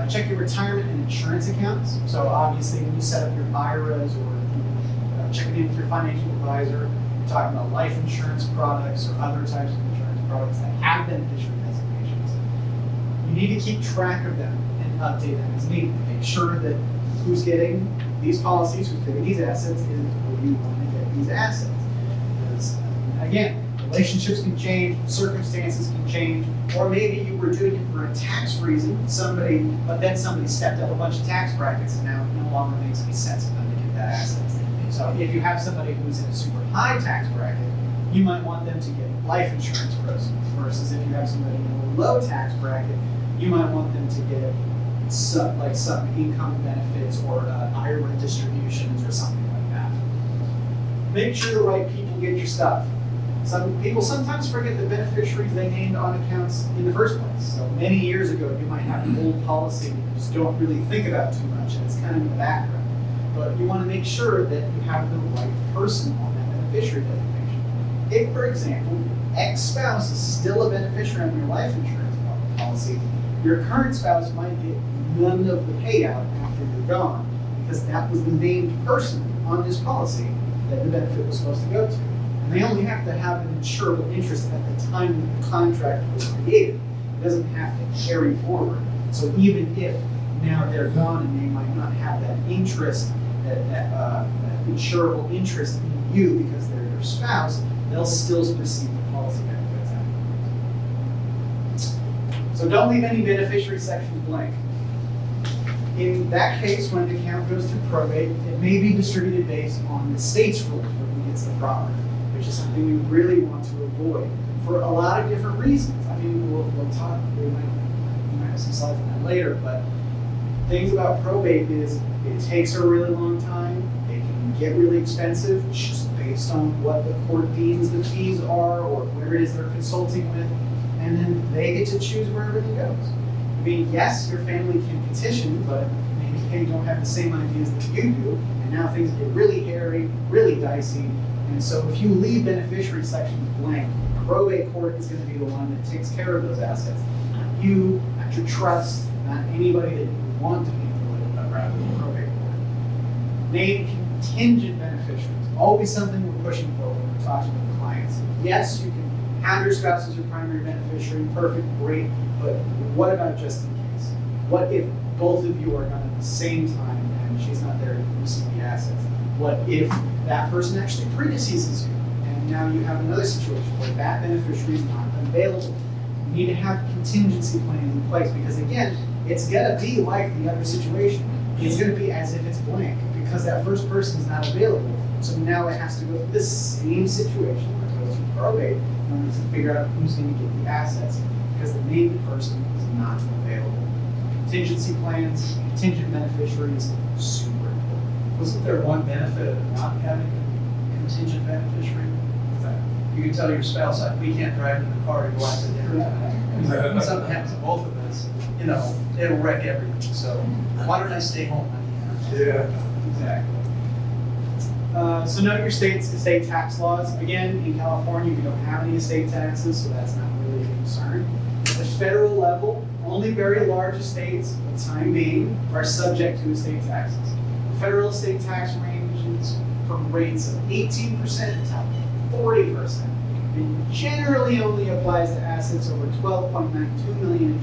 Check your retirement and insurance accounts. So obviously when you set up your IRAs or checking in with your financial advisor, you're talking about life insurance products or other types of insurance products that have beneficiary designations. You need to keep track of them and update them as needed to make sure that who's getting these policies, who's getting these assets, is who you want to get these assets. Because again, relationships can change, circumstances can change, or maybe you were doing it for a tax reason, but then somebody stepped up a bunch of tax brackets and now it no longer makes any sense for them to get that asset. So if you have somebody who's in a super high tax bracket, you might want them to get life insurance proceeds, versus if you have somebody in a low tax bracket, you might want them to get some income benefits or IRA distributions or something like that. Make sure the right people get your stuff. Some people sometimes forget the beneficiaries they named on accounts in the first place. So many years ago, you might have an old policy that you just don't really think about too much, and it's kind of in the background. But you want to make sure that you have the right person on that beneficiary designation. If, for example, ex-spouse is still a beneficiary on your life insurance policy, your current spouse might get none of the payout after you're gone, because that was the named person on this policy that the benefit was supposed to go to. And they only have to have an insurable interest at the time that the contract was created. It doesn't have to carry forward. So even if now they're gone and they might not have that interest, that insurable interest in you because they're your spouse, they'll still receive the policy benefits afterwards. So don't leave any beneficiary sections blank. In that case, when the account goes through probate, it may be distributed based on the state's rules for who gets the property, which is something we really want to avoid for a lot of different reasons. I mean, we'll talk, we might have some slides on that later, but things about probate is it takes a really long time, it can get really expensive just based on what the court deems the fees are or where it is they're consulting with, and then they get to choose where everything goes. I mean, yes, your family can petition, but maybe they don't have the same ideas that you do, and now things get really hairy, really dicey. And so if you leave beneficiary sections blank, probate court is going to be the one that takes care of those assets. Not you, not your trust, not anybody that you want to be with, but rather the probate court. Name contingent beneficiaries. Always something we're pushing for when we're talking with clients. Yes, you can have your spouse as your primary beneficiary, perfect, great, but what about just in case? What if both of you are gone at the same time and she's not there to receive the assets? What if that person actually predeceases you and now you have another situation where that beneficiary is not available? You need to have contingency plans in place because again, it's gonna be like the other situation. It's gonna be as if it's blank because that first person is not available. So now it has to go through the same situation where it goes through probate in order to figure out who's going to get the assets, because the named person is not available. Contingency plans, contingent beneficiaries, super important. Wasn't there one benefit of not having a contingent beneficiary? What's that? You can tell your spouse, like, we can't drive in the car to go out to dinner tonight. If something happens to both of us, you know, it'll wreck everything. So why don't I stay home, honey? Yeah. Exactly. So know your state's estate tax laws. Again, in California, we don't have any estate taxes, so that's not really a concern. At the federal level, only very large estates, for the time being, are subject to estate taxes. The federal estate tax ranges from rates of 18% to 40%. It generally only applies to assets over 12.92 million in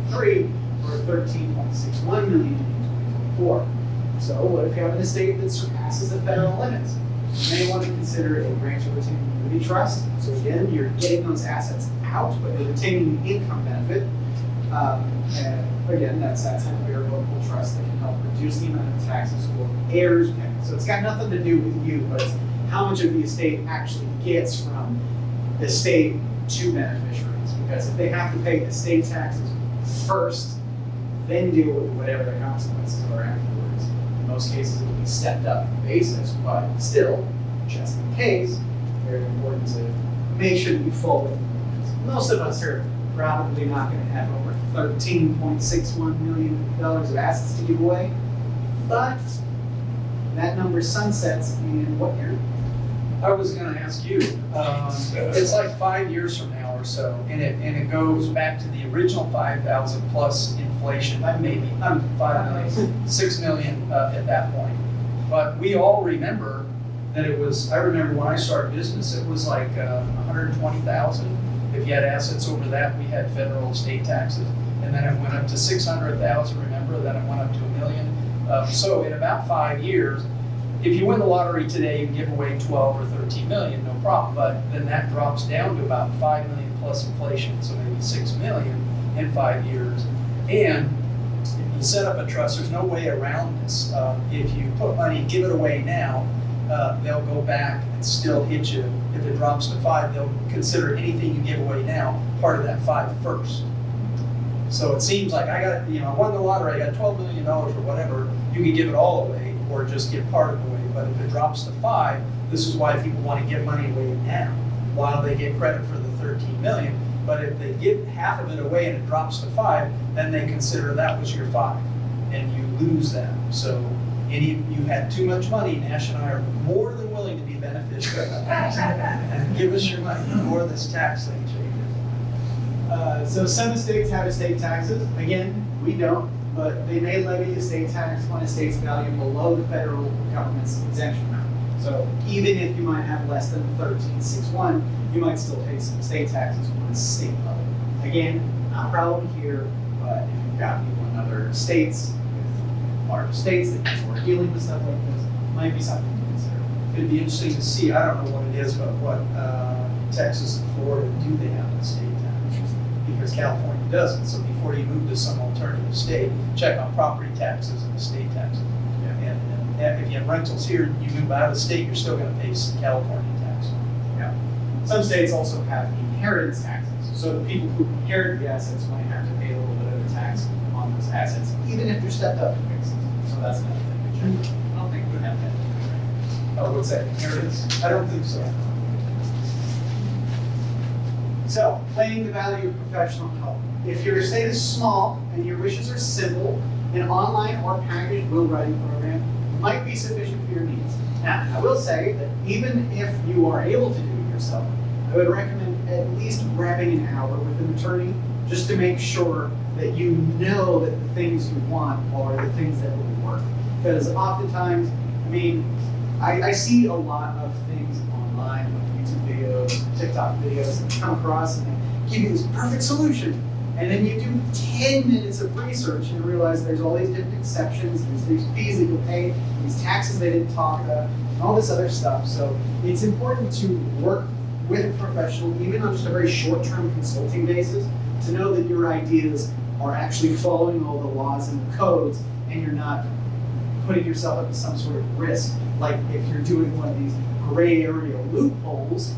2023 or 13.61 million in 2024. So what if you have an estate that surpasses the federal limits? You may want to consider a branch of retained annuity trust. So again, you're getting those assets out, but you're retaining the income benefit. And again, that's that type of irrevocable trust that can help reduce the amount of taxes for heirs pay. So it's got nothing to do with you, but it's how much of the estate actually gets from the state to beneficiaries. Because if they have to pay estate taxes first, then deal with whatever the consequences are afterwards. In most cases, it will be stepped up basis, but still, just in case, very important to make sure that you follow the rules. Most of us are probably not going to have over $13.61 million of assets to give away, but that number sunsets in what year? I was gonna ask you, it's like 5 years from now or so, and it goes back to the original 5,000 plus inflation, maybe, 5 million, 6 million at that point. But we all remember that it was, I remember when I started business, it was like 120,000. If you had assets over that, we had federal estate taxes. And then it went up to 600,000, remember, then it went up to 1 million. So in about 5 years, if you win the lottery today, you give away 12 or 13 million, no problem. But then that drops down to about 5 million plus inflation, so maybe 6 million in 5 years. And if you set up a trust, there's no way around this. If you put money, give it away now, they'll go back and still hit you. If it drops to 5, they'll consider anything you give away now part of that 5 first. So it seems like I won the lottery, I got $12 million or whatever, you can give it all away or just give part of it away. But if it drops to 5, this is why people want to give money away now while they get credit for the 13 million. But if they give half of it away and it drops to 5, then they consider that was your 5 and you lose that. So you had too much money, Nash and I are more than willing to be beneficiaries and give us your money before this tax thing changes. So some states have estate taxes. Again, we don't, but they may levy estate tax on estate's value below the federal government's exemption amount. So even if you might have less than 13.61, you might still pay some estate taxes on the state level. Again, not a problem here, but if you've got people in other states, with large states that are dealing with stuff like this, might be something to consider. It'd be interesting to see, I don't know what it is, but what Texas and Florida, do they have an estate tax? Because California doesn't, so before you move to some alternative state, check on property taxes and estate taxes. Yeah. And if you have rentals here, you move out of state, you're still gonna pay some California tax. Yeah. Some states also have inheritance taxes. So the people who inherit the assets might have to pay a little bit of a tax on those assets, even if they're stepped up fixes. So that's another thing to check. I don't think we have that. Oh, what's that, inheritance? I don't think so. So, weighing the value of professional help. If your estate is small and your wishes are simple, an online or packaged will writing program might be sufficient for your needs. Now, I will say that even if you are able to do it yourself, I would recommend at least grabbing an hour with an attorney just to make sure that you know that the things you want are the things that will work. Because oftentimes, I mean, I see a lot of things online, like YouTube videos, TikTok videos that come across and they give you this perfect solution. And then you do 10 minutes of research and realize there's all these different exceptions, there's these fees that you'll pay, these taxes they didn't talk about, and all this other stuff. So it's important to work with a professional, even on just a very short-term consulting basis, to know that your ideas are actually following all the laws and the codes, and you're not putting yourself up to some sort of risk. Like if you're doing one of these gray area loopholes,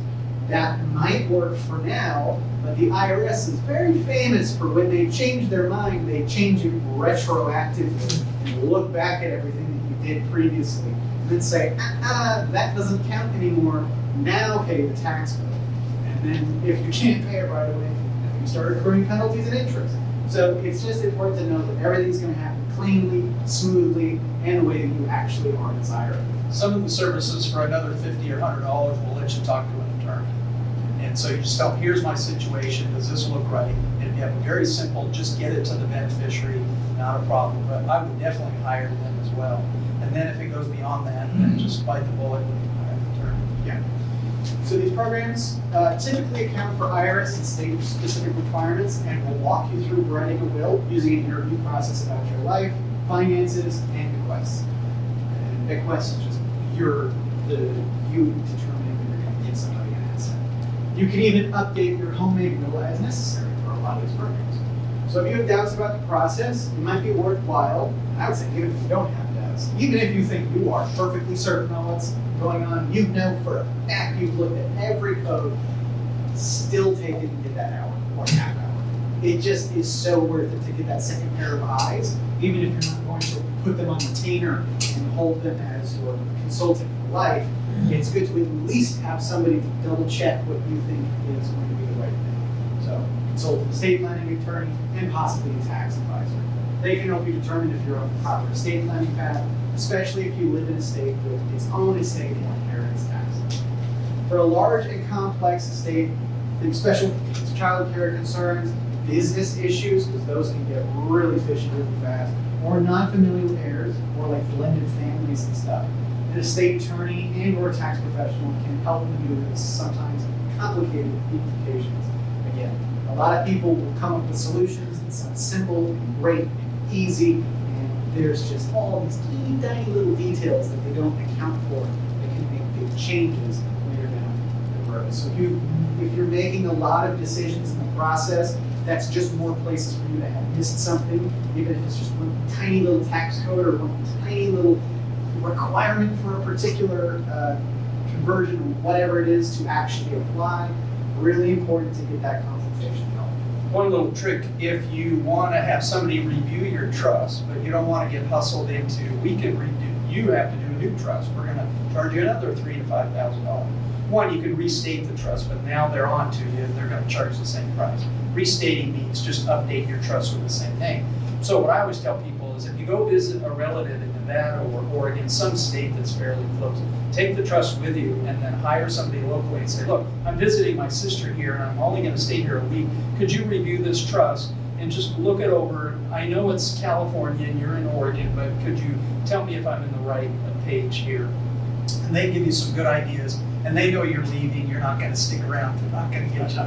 That might work for now, but the IRS is very famous for when they change their mind, they change it retroactively and look back at everything that you did previously and then say, that doesn't count anymore. Now pay the tax bill. And then if you can't pay it right away, you start accruing penalties and interest. So it's just important to know that everything's going to happen cleanly, smoothly, and the way that you actually are desiring. Some of the services for another $50 or $100 will let you talk to an attorney. And so you just tell them, here's my situation, does this look right? And if you have a very simple, just get it to the beneficiary, not a problem. But I would definitely hire them as well. And then if it goes beyond that, then just bite the bullet and hire an attorney. Yeah. So these programs typically account for IRS and state-specific requirements and will walk you through writing a will using an interview process about your life, finances, and bequests. And bequests is just you determining when you're going to give somebody an asset. You can even update your homemade will as necessary for a lot of these programs. So if you have doubts about the process, it might be worthwhile. I would say even if you don't have doubts, even if you think you are perfectly certain on what's going on, you know for a fact you've looked at every code, still take it and get that hour or half hour. It just is so worth it to get that second pair of eyes, even if you're not going to put them on retainer and hold them as your consultant for life. It's good to at least have somebody to double check what you think is going to be the right thing. So consult an estate planning attorney and possibly a tax advisor. They can help you determine if you're on the proper estate planning path, especially if you live in a state with its own estate and inheritance tax. For a large and complex estate, think special child care concerns, business issues, because those can get really fishy really fast, or non-familial heirs, or like blended families and stuff. An estate attorney and or tax professional can help you with sometimes complicated implications. Again, a lot of people will come up with solutions that sound simple and great and easy, and there's just all these teeny tiny little details that they don't account for that can make big changes later down the road. So if you're making a lot of decisions in the process, that's just more places for you to have missed something, even if it's just one tiny little tax code or one tiny little requirement for a particular conversion or whatever it is to actually apply. Really important to get that consultation help. One little trick, if you want to have somebody review your trust, but you don't want to get hustled into, we can redo, you have to do a new trust. We're going to charge you another $3,000 to $5,000. One, you can restate the trust, but now they're on to you and they're going to charge the same price. Restating means just update your trust with the same name. So what I always tell people is if you go visit a relative in Nevada or Oregon, some state that's fairly close, take the trust with you and then hire somebody locally and say, look, I'm visiting my sister here and I'm only going to stay here a week. Could you review this trust and just look it over? I know it's California and you're in Oregon, but could you tell me if I'm in the right page here? And they give you some good ideas and they know you're leaving, you're not going to stick around, they're not going to get you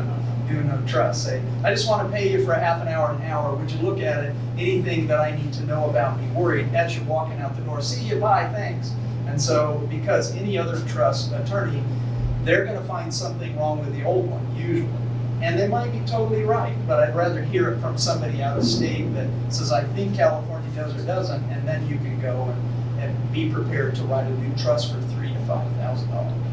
do no trust. Say, I just want to pay you for a half an hour. Would you look at it? Anything that I need to know about me worried as you're walking out the door. See you, bye, thanks. And so, because any other trust attorney, they're going to find something wrong with the old one, usually. And they might be totally right, but I'd rather hear it from somebody out of state that says, I think California does or doesn't, and then you can go and be prepared to write a new trust for $3,000 to $5,000.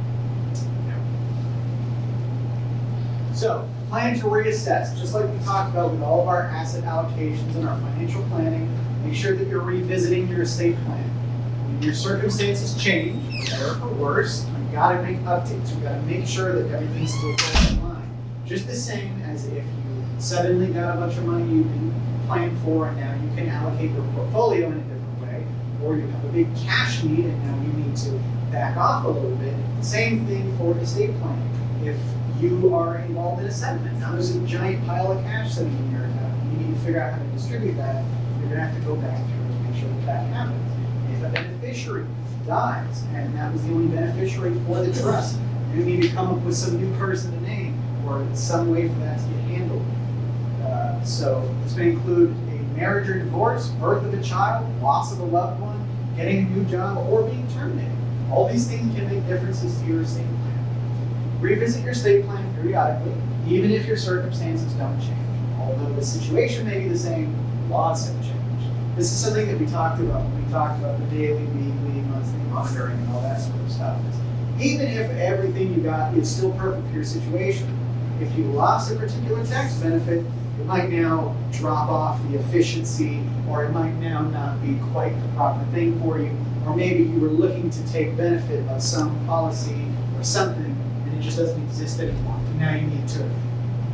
So, plan to reassess, just like we talked about with all of our asset allocations and our financial planning. Make sure that you're revisiting your estate plan. When your circumstances change, for better or for worse, you've got to make updates. You've got to make sure that everything's still going in line. Just the same as if you suddenly got a bunch of money you didn't plan for and now you can allocate your portfolio in a different way, or you have a big cash need and now you need to back off a little bit. Same thing for estate planning. If you are involved in a settlement. Now there's a giant pile of cash sitting in your account. You need to figure out how to distribute that. You're going to have to go back through and make sure that that happens. If a beneficiary dies, and that was the only beneficiary for the trust, you need to come up with some new person to name or some way for that to get handled. So this may include a marriage or divorce, birth of a child, loss of a loved one, getting a new job, or being terminated. All these things can make differences to your estate plan. Revisit your estate plan periodically, even if your circumstances don't change. Although the situation may be the same, laws have changed. This is something that we talked about when we talked about the daily, weekly, monthly monitoring and all that sort of stuff. even if everything you got is still perfect for your situation, if you lost a particular tax benefit, it might now drop off the efficiency, or it might now not be quite the proper thing for you, or maybe you were looking to take benefit of some policy or something, and it just doesn't exist anymore. Now you need to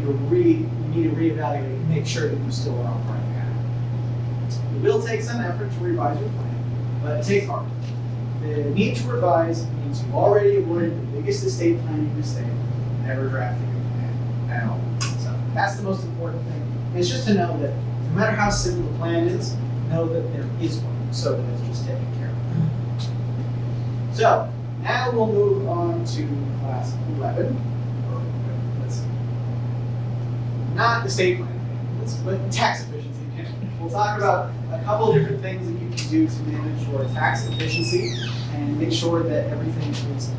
reevaluate and make sure that you still are on the right path. It will take some effort to revise your plan, but take heart. The need to revise means you've already avoided the biggest estate planning mistake, never drafting a plan at all. So that's the most important thing. And it's just to know that no matter how simple the plan is, know that there is one, so that it's just taken care of. So now we'll move on to class 11. Or, let's see. Not estate planning, but tax efficiency. We'll talk about a couple of different things that you can do to manage your tax efficiency and make sure that everything is,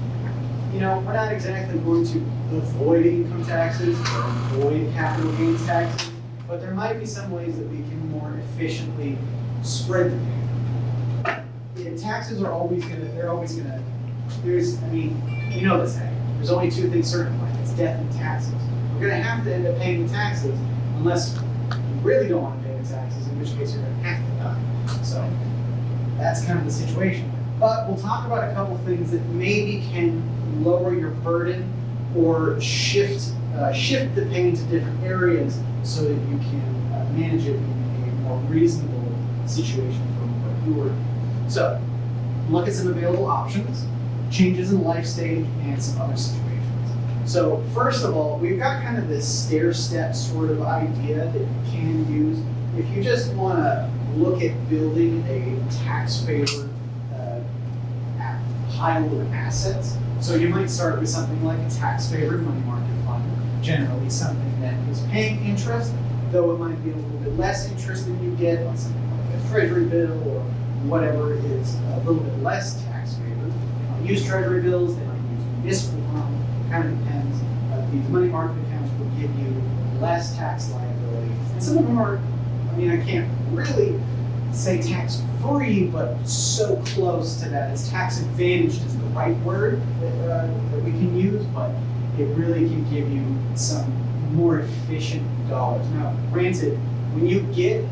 we're not exactly going to avoid income taxes or avoid capital gains taxes, but there might be some ways that we can more efficiently spread the pain. Yeah, taxes are always gonna, there's only two things certain in life, it's death and taxes. We're gonna have to end up paying the taxes unless you really don't want to pay the taxes, in which case you're gonna have to die. So that's kind of the situation. But we'll talk about a couple things that maybe can lower your burden or shift the pain to different areas so that you can manage it in a more reasonable situation for what you were. So look at some available options, changes in life stage, and some other situations. So first of all, we've got kind of this stair-step sort of idea that you can use if you just want to look at building a tax-favored pile of assets. So you might start with something like a tax-favored money market fund, generally something that is paying interest, though it might be a little bit less interest than you get on something like a treasury bill or whatever is a little bit less tax-favored. They might use treasury bills, they might use municipal bonds, it kind of depends. These money market accounts will give you less tax liability. And some of them are, I can't really say tax-free, but so close to that. It's tax-advantaged is the right word that we can use, but it really can give you some more efficient dollars. Now, granted, when you get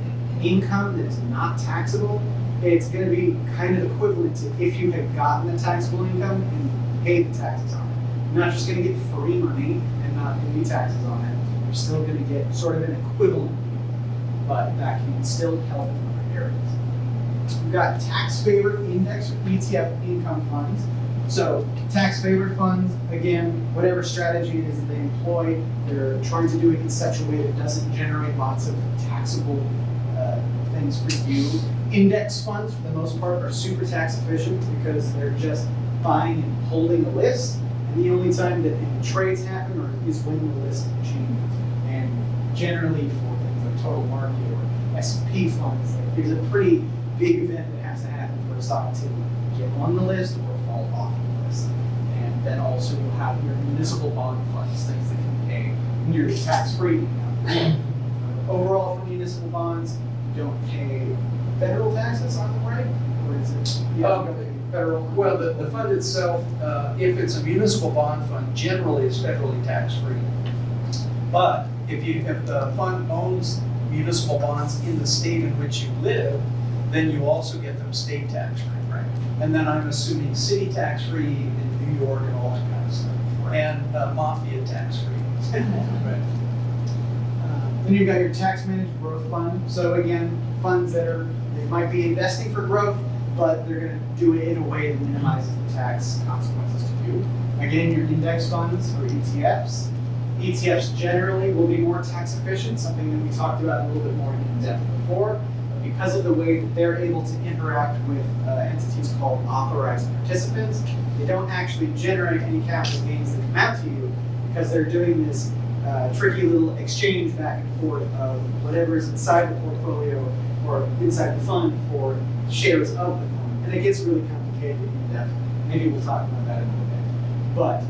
income that is not taxable, it's going to be kind of equivalent to if you had gotten a taxable income and paid the taxes on it. You're not just going to get free money and not pay taxes on it. You're still going to get sort of an equivalent, but that can still help in other areas. We've got tax-favored index or ETF income funds. So tax-favored funds, again, whatever strategy it is that they employ, they're trying to do it in such a way that doesn't generate lots of taxable things for you. Index funds, for the most part, are super tax efficient because they're just buying and holding a list, and the only time that any trades happen is when the list changes. And generally for things like total market or S&P funds, there's a pretty big event that has to happen for a stock to get on the list or fall off the list. And then also you'll have your municipal bond funds, things that can pay nearly tax-free. Overall, for municipal bonds, you don't pay federal taxes on them, right? Or is it federal? Well, the fund itself, if it's a municipal bond fund, generally is federally tax-free. But if the fund owns municipal bonds in the state in which you live, then you also get them state tax-free, right? And then I'm assuming city tax-free in New York and all that kind of stuff. Right. And mafia tax-free. Right. Then you've got your tax-managed growth fund. So again, funds they might be investing for growth, but they're going to do it in a way that minimizes the tax consequences to you. Again, your index funds or ETFs. ETFs generally will be more tax efficient, something that we talked about a little bit more in depth before. Because of the way that they're able to interact with entities called authorized participants, they don't actually generate any capital gains that come out to you because they're doing this tricky little exchange back and forth of whatever is inside the portfolio or inside the fund for shares of the fund. And it gets really complicated in depth. Maybe we'll talk about that in a little bit. But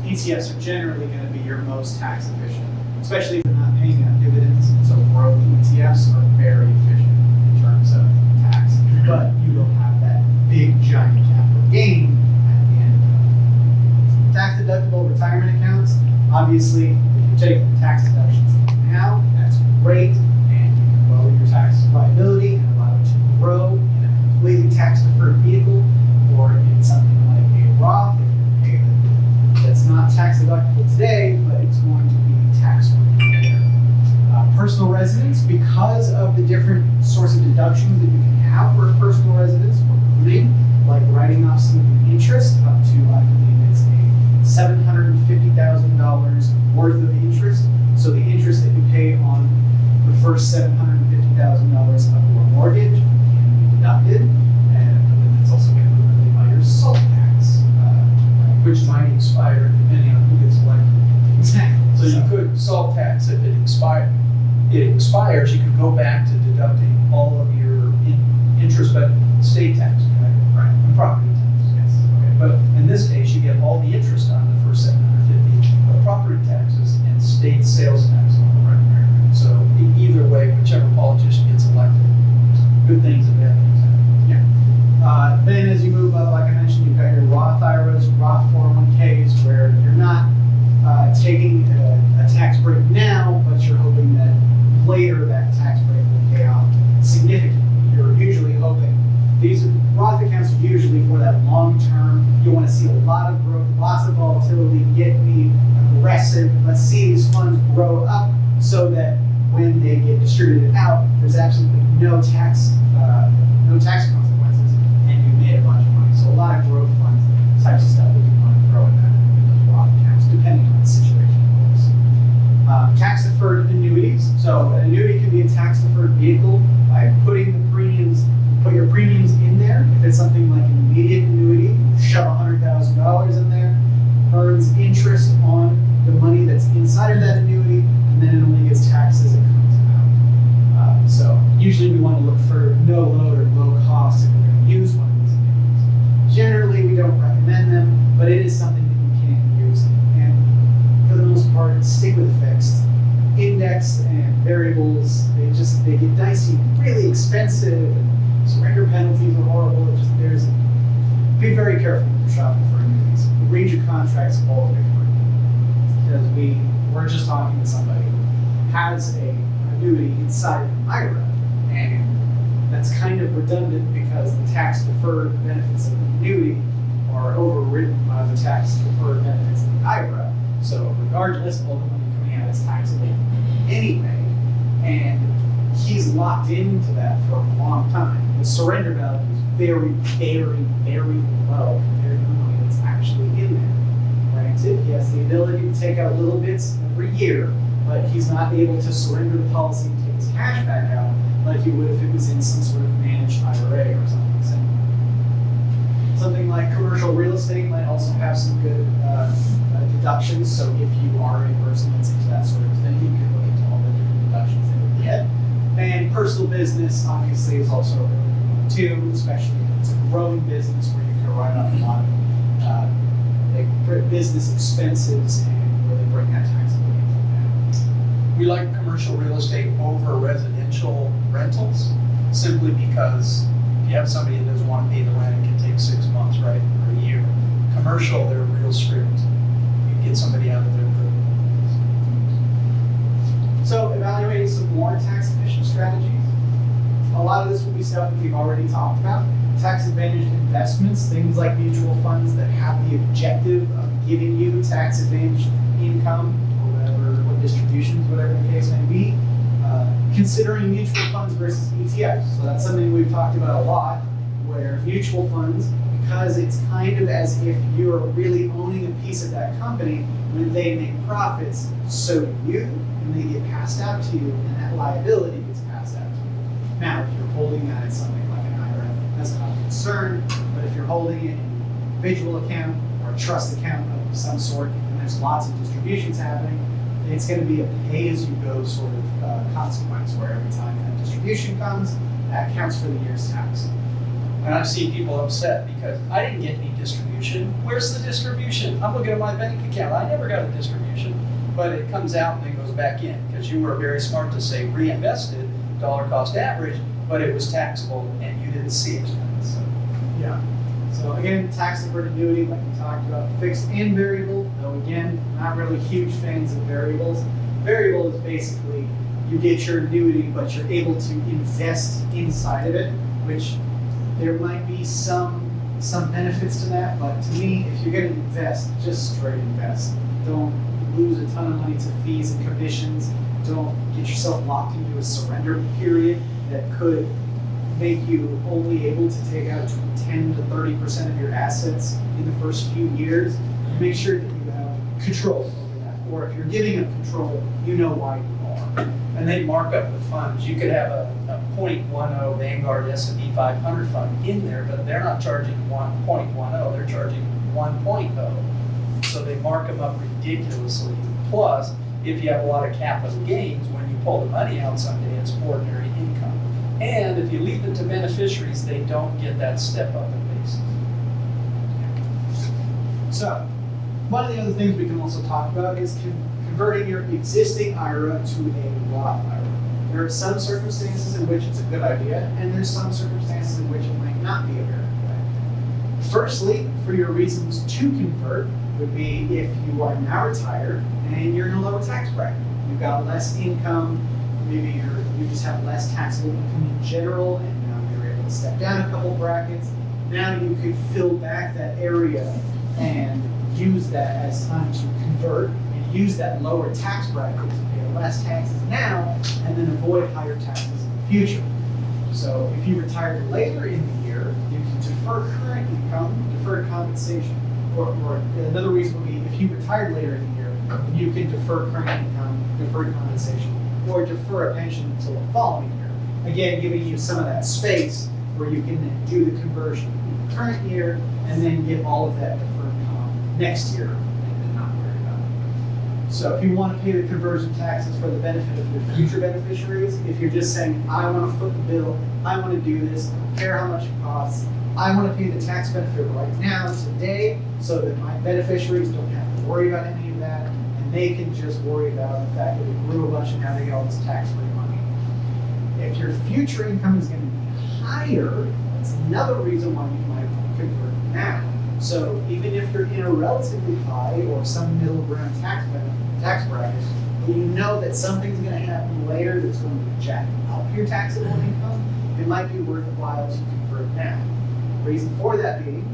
ETFs are generally going to be your most tax efficient, especially if they're not paying out dividends. So growth ETFs are very efficient in terms of tax, but you don't have that big giant capital gain at the end of personal residence, because of the different sorts of deductions that you can have for a personal residence, including like writing off some of the interest up to, I believe it's a $750,000 worth of interest. So the interest that you pay on the first $750,000 of your mortgage can be deducted, and then that's also going to be limited by your salt tax. Which might expire depending on who gets elected. Exactly. So you could salt tax if it expires, you could go back to deducting all of your interest, but state tax, right? Right. And property tax. Yes. Okay, but in this case, you get all the interest on the first 750 of property taxes and state sales tax on the rent. So either way, whichever politician gets elected, good things and bad things happen. Then as you move up, like I mentioned, you've got your Roth IRAs, Roth 401ks, where you're not taking a tax break now, but you're hoping that later that tax break will pay off significantly. You're usually hoping, these Roth accounts are usually for that long term. You want to see a lot of growth, lots of volatility, get me aggressive. Let's see these funds grow up so that when they get distributed out, there's absolutely no tax consequences, and you made a bunch of money. So a lot of growth funds, types of stuff that you want to throw in those Roth accounts, depending on the situation, of course. Tax deferred annuities. So an annuity can be a tax deferred vehicle by putting the premiums, put your premiums in there. If it's something like an immediate annuity, shove $100,000 in there, earns interest on the money that's inside of that annuity, and then it only gets taxed as it comes out. So usually we want to look for no load or low cost if we're going to use one of these annuities. Generally, we don't recommend them, but it is something that you can use. And for the most part, stick with fixed. Index and variables, they get dicey, really expensive, and surrender penalties are horrible. Be very careful when you're shopping for annuities. Read your contracts all the way through. Because we're just talking to somebody who has an annuity inside an IRA, and that's kind of redundant because the tax deferred benefits of the annuity are overridden by the tax deferred benefits of the IRA. So regardless, all the money coming out is taxable anyway, and he's locked into that for a long time. The surrender value is very, very, very low compared to the money that's actually in there. Granted, he has the ability to take out little bits every year, but he's not able to surrender the policy and take his cash back out like he would if it was in some sort of managed IRA or something similar. Something like commercial real estate might also have some good deductions. So if you are a person that's into that sort of thing, you can look into all the different deductions they would get. And personal business obviously is also a really good one too, especially if it's a growing business where you can write off a lot of business expenses and really bring that taxability down. We like commercial real estate over residential rentals, simply because if you have somebody that doesn't want to pay the rent, it can take 6 months, right, or a year. Commercial, they're real strict. You get somebody out of there. So evaluating some more tax efficient strategies. A lot of this will be stuff that we've already talked about. Tax advantaged investments, things like mutual funds that have the objective of giving you tax advantaged income or whatever, or distributions, whatever the case may be. Considering mutual funds versus ETFs. So that's something we've talked about a lot, where mutual funds, because it's kind of as if you're really owning a piece of that company, when they make profits, so do you, and they get passed out to you, and that liability gets passed out to you. Now, if you're holding that in something like an IRA, that's not a concern, but if you're holding it in an individual account or a trust account of some sort, and there's lots of distributions happening, it's going to be a pay-as-you-go sort of consequence, where every time that distribution comes, that counts for the year's tax. And I've seen people upset because I didn't get any distribution. Where's the distribution? I'm looking at my bank account. I never got a distribution. But it comes out and then goes back in, because you were very smart to say reinvested, dollar cost average, but it was taxable and you didn't see it. So, yeah. So again, tax deferred annuity, like we talked about, fixed and variable, though again, not really huge fans of variables. Variable is basically you get your annuity, but you're able to invest inside of it, which there might be some benefits to that, but to me, if you're going to invest, just straight invest. Don't lose a ton of money to fees and commissions don't get yourself locked into a surrender period that could make you only able to take out 10 to 30% of your assets in the first few years. Make sure that you have control over that. Or if you're giving up control, you know why you are. And they mark up the funds. You could have a .10 Vanguard S&P 500 fund in there, but they're not charging 1.10, they're charging 1.0. So they mark them up ridiculously. Plus, if you have a lot of capital gains, when you pull the money out someday, it's ordinary income. And if you leave it to beneficiaries, they don't get that step up in basis. So, one of the other things we can also talk about is converting your existing IRA to a Roth IRA. There are some circumstances in which it's a good idea, and there's some circumstances in which it might not be a very good idea. Firstly, for your reasons to convert would be if you are now retired and you're in a lower tax bracket. You've got less income, maybe you just have less taxable income in general, and now you're able to step down a couple brackets. Now you could fill back that area and use that as time to convert and use that lower tax bracket to pay less taxes now and then avoid higher taxes in the future. So if you retired later in the year, you can defer current income, deferred compensation. Or another reason would be if you retired later in the year, you can defer current income, deferred compensation, or defer a pension until the following year. Again, giving you some of that space where you can then do the conversion in the current year and then get all of that deferred comp next year and then not worry about it. So if you want to pay the conversion taxes for the benefit of your future beneficiaries, if you're just saying, I want to foot the bill, I want to do this, I don't care how much it costs, I want to pay the tax benefit right now, today, so that my beneficiaries don't have to worry about any of that, and they can just worry about the fact that it grew a bunch and now they get all this tax-free money. If your future income is going to be higher, that's another reason why you might convert now. So even if you're in a relatively high or some middle ground tax bracket, but you know that something's going to happen later that's going to jack up your taxable income, it might be worthwhile to convert now. Reason for that being,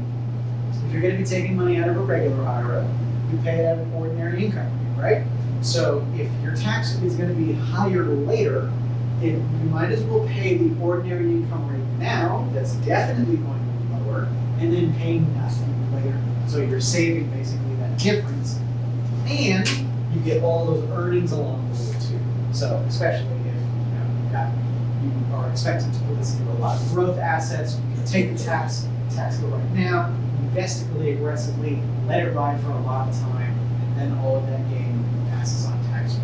if you're going to be taking money out of a regular IRA, you pay it out of ordinary income, right? So if your tax is going to be higher later, you might as well pay the ordinary income rate now, that's definitely going to be lower, and then pay nothing later. So you're saving basically that difference, and you get all those earnings along the way too. So especially if you are expecting to put this into a lot of growth assets, you can take the tax bill right now, invest it really aggressively, let it ride for a lot of time, and then all of that gain passes on tax-free.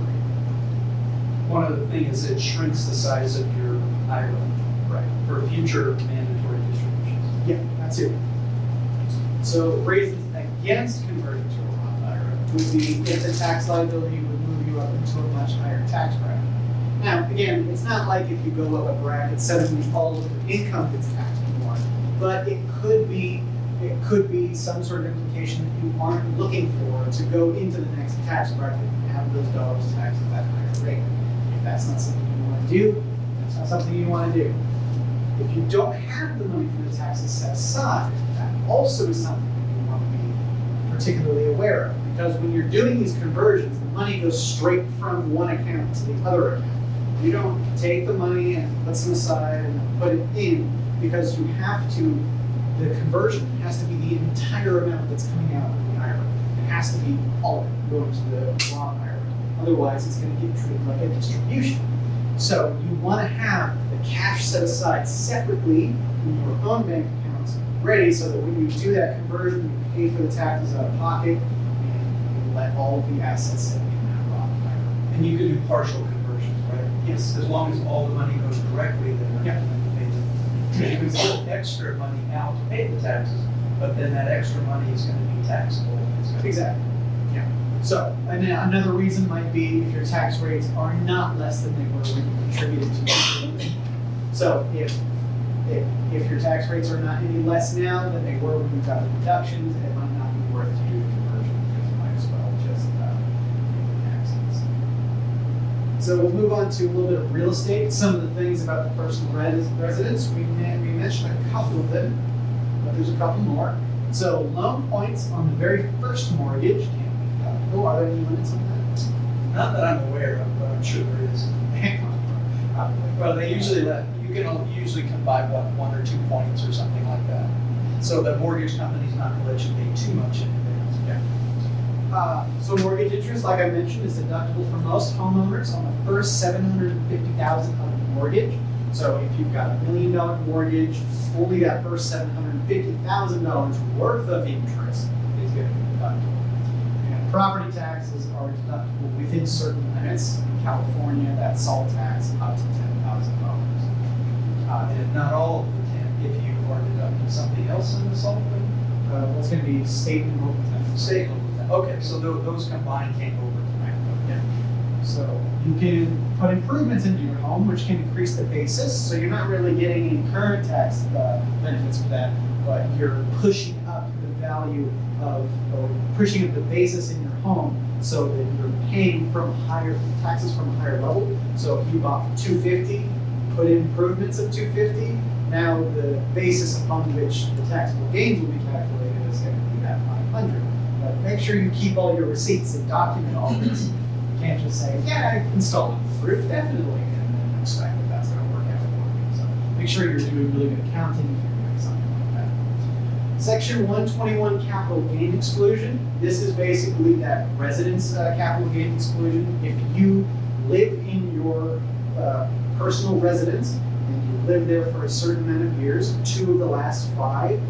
One other thing is it shrinks the size of your IRA. Right. For future mandatory distributions. Yeah, that's it. So reasons against converting to a Roth IRA would be if the tax liability would move you up into a much higher tax bracket. Now, again, it's not like if you go up a bracket, suddenly all of your income gets taxed more, but it could be some sort of implication that you aren't looking for to go into the next tax bracket and have those dollars taxed at that higher rate. If that's not something you want to do, that's not something you want to do. If you don't have the money for the taxes set aside, that also is something that you want to be particularly aware of. Because when you're doing these conversions, the money goes straight from one account to the other account. You don't take the money and put some aside and put it in, because you have to, the conversion has to be the entire amount that's coming out of the IRA. It has to be all of it going to the Roth IRA. Otherwise, it's going to get treated like a distribution. So you want to have the cash set aside separately in your own bank accounts ready, so that when you do that conversion, you pay for the taxes out of pocket and you let all of the assets sit in that Roth IRA. And you can do partial conversions, right? Yes. As long as all the money goes directly there. Yeah. And then you pay the, you can pull extra money out to pay the taxes, but then that extra money is going to be taxable. Exactly. Yeah. So, and then another reason might be if your tax rates are not less than they were when you contributed to it. So if your tax rates are not any less now than they were when you got the deductions, it might not be worth to do the conversion, because you might as well just pay the taxes. So we'll move on to a little bit of real estate. Some of the things about the personal residence. We mentioned a couple of them, but there's a couple more. So loan points on the very first mortgage can be deductible. Are there any limits on that? Not that I'm aware of, but I'm sure there is. Well, they usually usually can buy, what, 1 or 2 points or something like that. So the mortgage company's not gonna let you pay too much in advance. So mortgage interest, like I mentioned, is deductible for most homeowners on the first $750,000 of the mortgage. So if you've got $1 million mortgage, only that first $750,000 worth of interest is going to be deductible. And property taxes are deductible within certain limits. In California, that's salt tax up to $10,000. And not all of the 10, if you are deducting something else in the salt bill. What's going to be state and local taxes? State and local tax. Okay, so those combined can't go over tonight. Yeah. So you can put improvements into your home, which can increase the basis. So you're not really getting any current tax benefits for that, but you're pushing up the value of, or pushing up the basis in your home so that you're paying from higher taxes from a higher level. So if you bought for $250, put in improvements of $250, now the basis upon which the taxable gains will be calculated is going to be that $500. But make sure you keep all your receipts and document all this. You can't just say, yeah, I installed the roof, definitely, and then expect that that's going to work out for you. So make sure you're doing really good accounting if you're doing something like that. Section 121 capital gain exclusion. This is basically that residence capital gain exclusion. If you live in your personal residence and you live there for a certain amount of years, 2 of the last 5,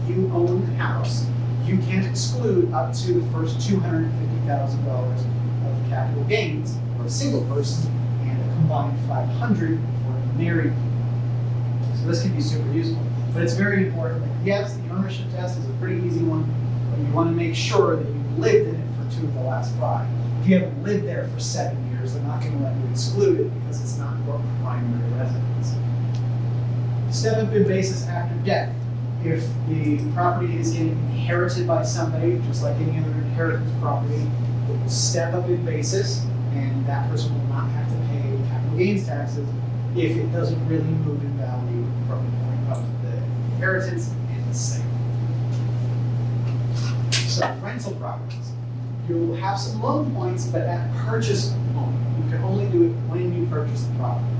you own the house, you can exclude up to the first $250,000 of capital gains for a single person and a combined $500 for a married couple. So this can be super useful, but it's very important. Yes, the ownership test is a pretty easy one, but you want to make sure that you've lived in it for 2 of the last 5. If you haven't lived there for 7 years, they're not going to let you exclude it because it's not your primary residence. Step up in basis after death. If the property is getting inherited by somebody, just like any other inheritance property, it will step up in basis, and that person will not have to pay capital gains taxes if it doesn't really move in value from the point of the inheritance and the sale. So rental properties. You'll have some loan points, but at purchase only. You can only do it when you purchase the property.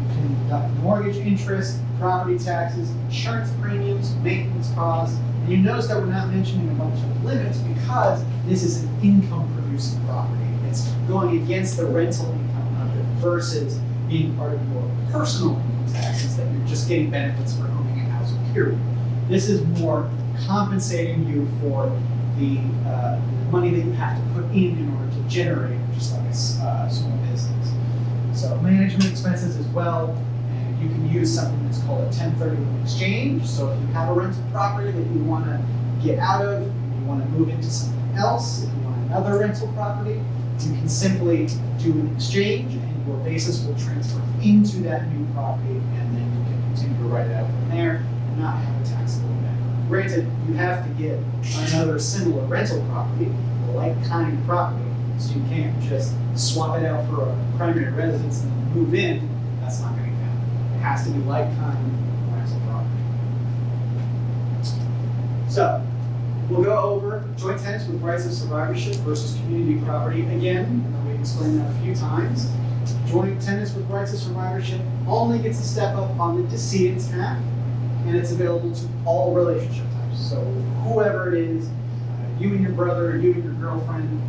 You can deduct mortgage interest, property taxes, insurance premiums, maintenance costs. And you notice that we're not mentioning a bunch of limits because this is an income-producing property. It's going against the rental income of it versus being part of your personal income taxes that you're just getting benefits for owning a house, period. This is more compensating you for the money that you have to put in order to generate, just like a small business. So management expenses as well. You can use something that's called a 1031 exchange. So if you have a rental property that you want to get out of, you want to move into something else, if you want another rental property, you can simply do an exchange and your basis will transfer into that new property, and then you can continue to write it out from there and not have a taxable event. Granted, you have to get another similar rental property, a like-kind property, so you can't just swap it out for a primary residence and move in. That's not going to count. It has to be like-kind rental property. So, we'll go over joint tenants with rights of survivorship versus community property again. We explained that a few times. Joint tenants with rights of survivorship only gets a step up on the decedent's half, and it's available to all relationship types. So whoever it is, you and your brother, you and your girlfriend,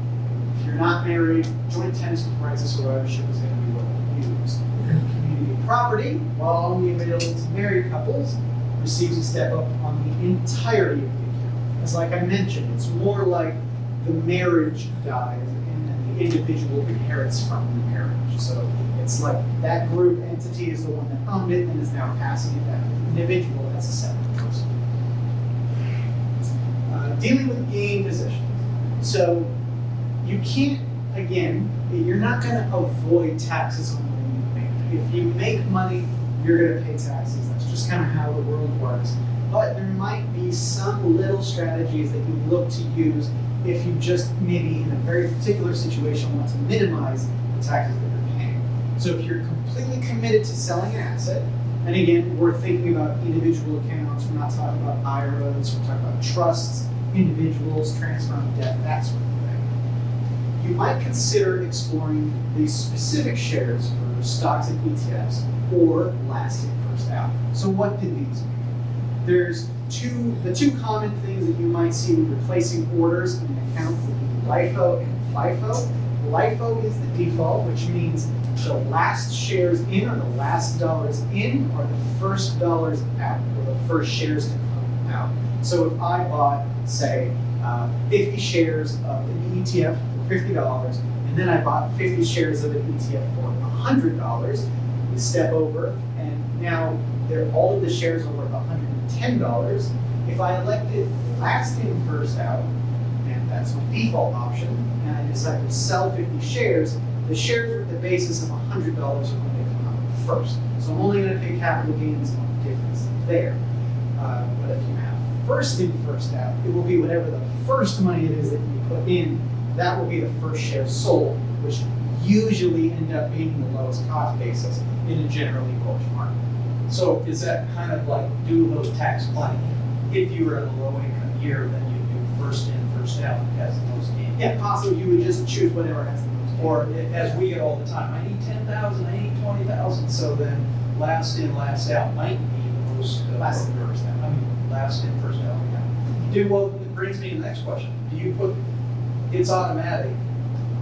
if you're not married, joint tenants with rights of survivorship is going to be what we use. Community property, while only available to married couples, receives a step up on the entirety of the account. As like I mentioned, it's more like the marriage dies and then the individual inherits from the marriage. So it's like that group entity is the one that owned it and is now passing it back to the individual as a separate person. Dealing with gain positions. So you can't, again, you're not going to avoid taxes on money you make. If you make money, you're going to pay taxes. That's just kind of how the world works. But there might be some little strategies that you look to use if you just maybe in a very particular situation want to minimize the taxes that you're paying. So if you're completely committed to selling an asset, and again, we're thinking about individual accounts, we're not talking about IRAs, we're talking about trusts, individuals, transfer of debt, that sort of thing. you might consider exploring the specific shares for stocks and ETFs or last in, first out. So what did these mean? There's the two common things that you might see when replacing orders in an account would be LIFO and FIFO. LIFO is the default, which means the last shares in or the last dollars in are the first dollars out, or the first shares to come out. So if I bought, say, 50 shares of an ETF for $50, and then I bought 50 shares of an ETF for $100, we step over, and now all of the shares are worth $110. If I elected last in, first out, and that's my default option, and I decide to sell 50 shares, the shares at the basis of $100 are going to come out first. So I'm only going to pay capital gains on the difference there. But if you have first in, first out, it will be whatever the first money it is that you put in, that will be the first share sold, which usually end up being the lowest cost basis in a generally bullish market. So is that kind of like do low tax planning? If you were in a low income year, then you do first in, first out as the most gain. Yeah, possibly you would just choose whatever has the most gain. Or as we get all the time, I need 10,000, I need 20,000. So then last in, last out might be the most. Last in, first out. I mean, last in, first out. Yeah. Well, it brings me to the next question. Do you put, it's automatic,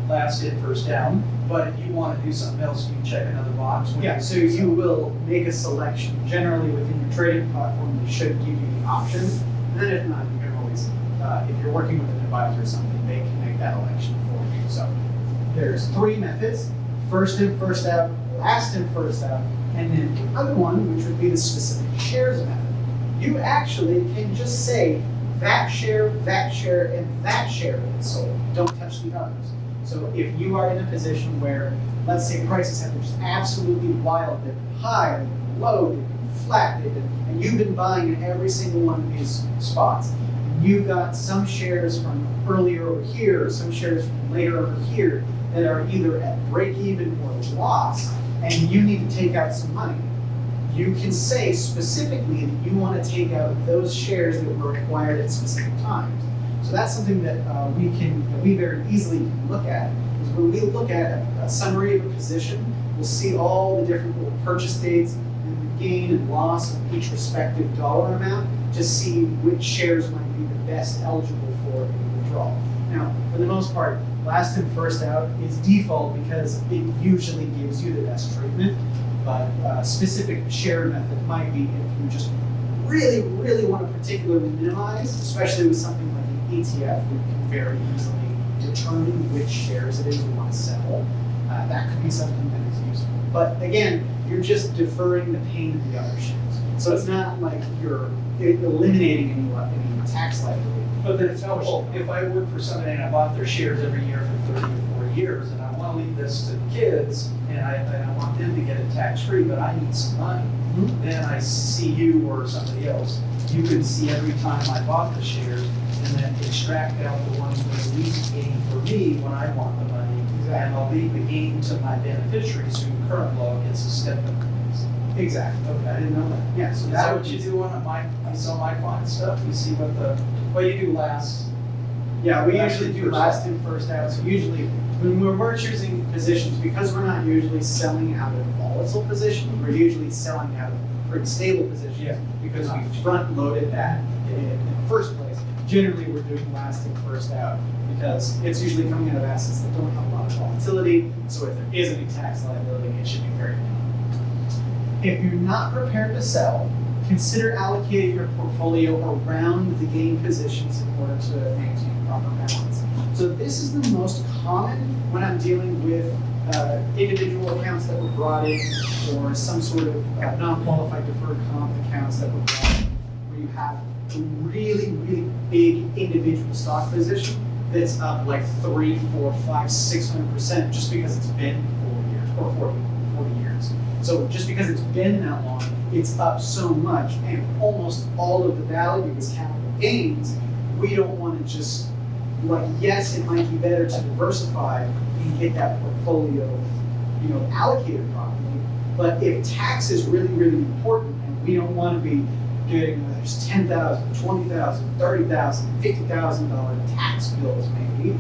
last in, first out, but if you want to do something else, you check another box. when Yeah, you so do you something. will make a selection. Generally within your trading platform, they should give you the option. And then if not, you can always, if you're working with an advisor or something, they can make that election for you. So there's three methods: first in, first out, last in, first out, and then the other one, which would be the specific shares method. You actually can just say that share, and that share is sold. Don't touch the others. So if you are in a position where, let's say, prices have been just absolutely wild, they've been high, they've been low, they've been flat, and you've been buying in every single one of these spots, and you've got some shares from earlier over here, or some shares from later over here that are either at break even or loss, and you need to take out some money. You can say specifically that you want to take out those shares that were acquired at specific times. So that's something that we very easily can look at. Is when we look at a summary of a position, we'll see all the different little purchase dates and the gain and loss of each respective dollar amount to see which shares might be the best eligible for a withdrawal. Now, for the most part, last in, first out is default because it usually gives you the best treatment. But specific share method might be if you just really, really want to particularly minimize, especially with something like an ETF, where you can very easily determine which shares it is you want to sell. That could be something that is useful. But again, you're just deferring the pain of the other shares. So it's not like you're eliminating any tax liability. But then it's helpful. If I work for somebody and I bought their shares every year for 30 or 40 years, and I want to leave this to the kids, and I want them to get it tax-free, but I need some money, then I see you or somebody else. You can see every time I bought the shares, and then extract out the ones that are least gain for me when I want the money. And I'll leave the gain to my beneficiaries who current law gets a step in. Exactly. Okay, I didn't know that. Yeah, so Is that what you do on I sell my client stuff? You see what you do last. Yeah, we Last usually in, do first last out. in, first out. So usually, when we're choosing positions, because we're not usually selling out of volatile positions, we're usually selling out of pretty stable positions. Yeah. Because we front loaded that in the first place. Generally, we're doing last in, first out because it's usually coming out of assets that don't have a lot of volatility. So if there is any tax liability, it should be very minimal. If you're not prepared to sell, consider allocating your portfolio around the gain positions in order to maintain proper balance. So this is the most common when I'm dealing with individual accounts that were brought in or some sort of non-qualified deferred comp accounts that were brought in, where you have a really, really big individual stock position that's up like 3, 4, 5, 600% just because it's been 4 years or 40 years. So just because it's been that long, it's up so much, and almost all of the value is capital gains. We don't want to just, like, yes, it might be better to diversify and get that portfolio, allocated properly. But if tax is really, really important, and we don't want to be getting there's $10,000, $20,000, $30,000, $50,000 tax bills maybe,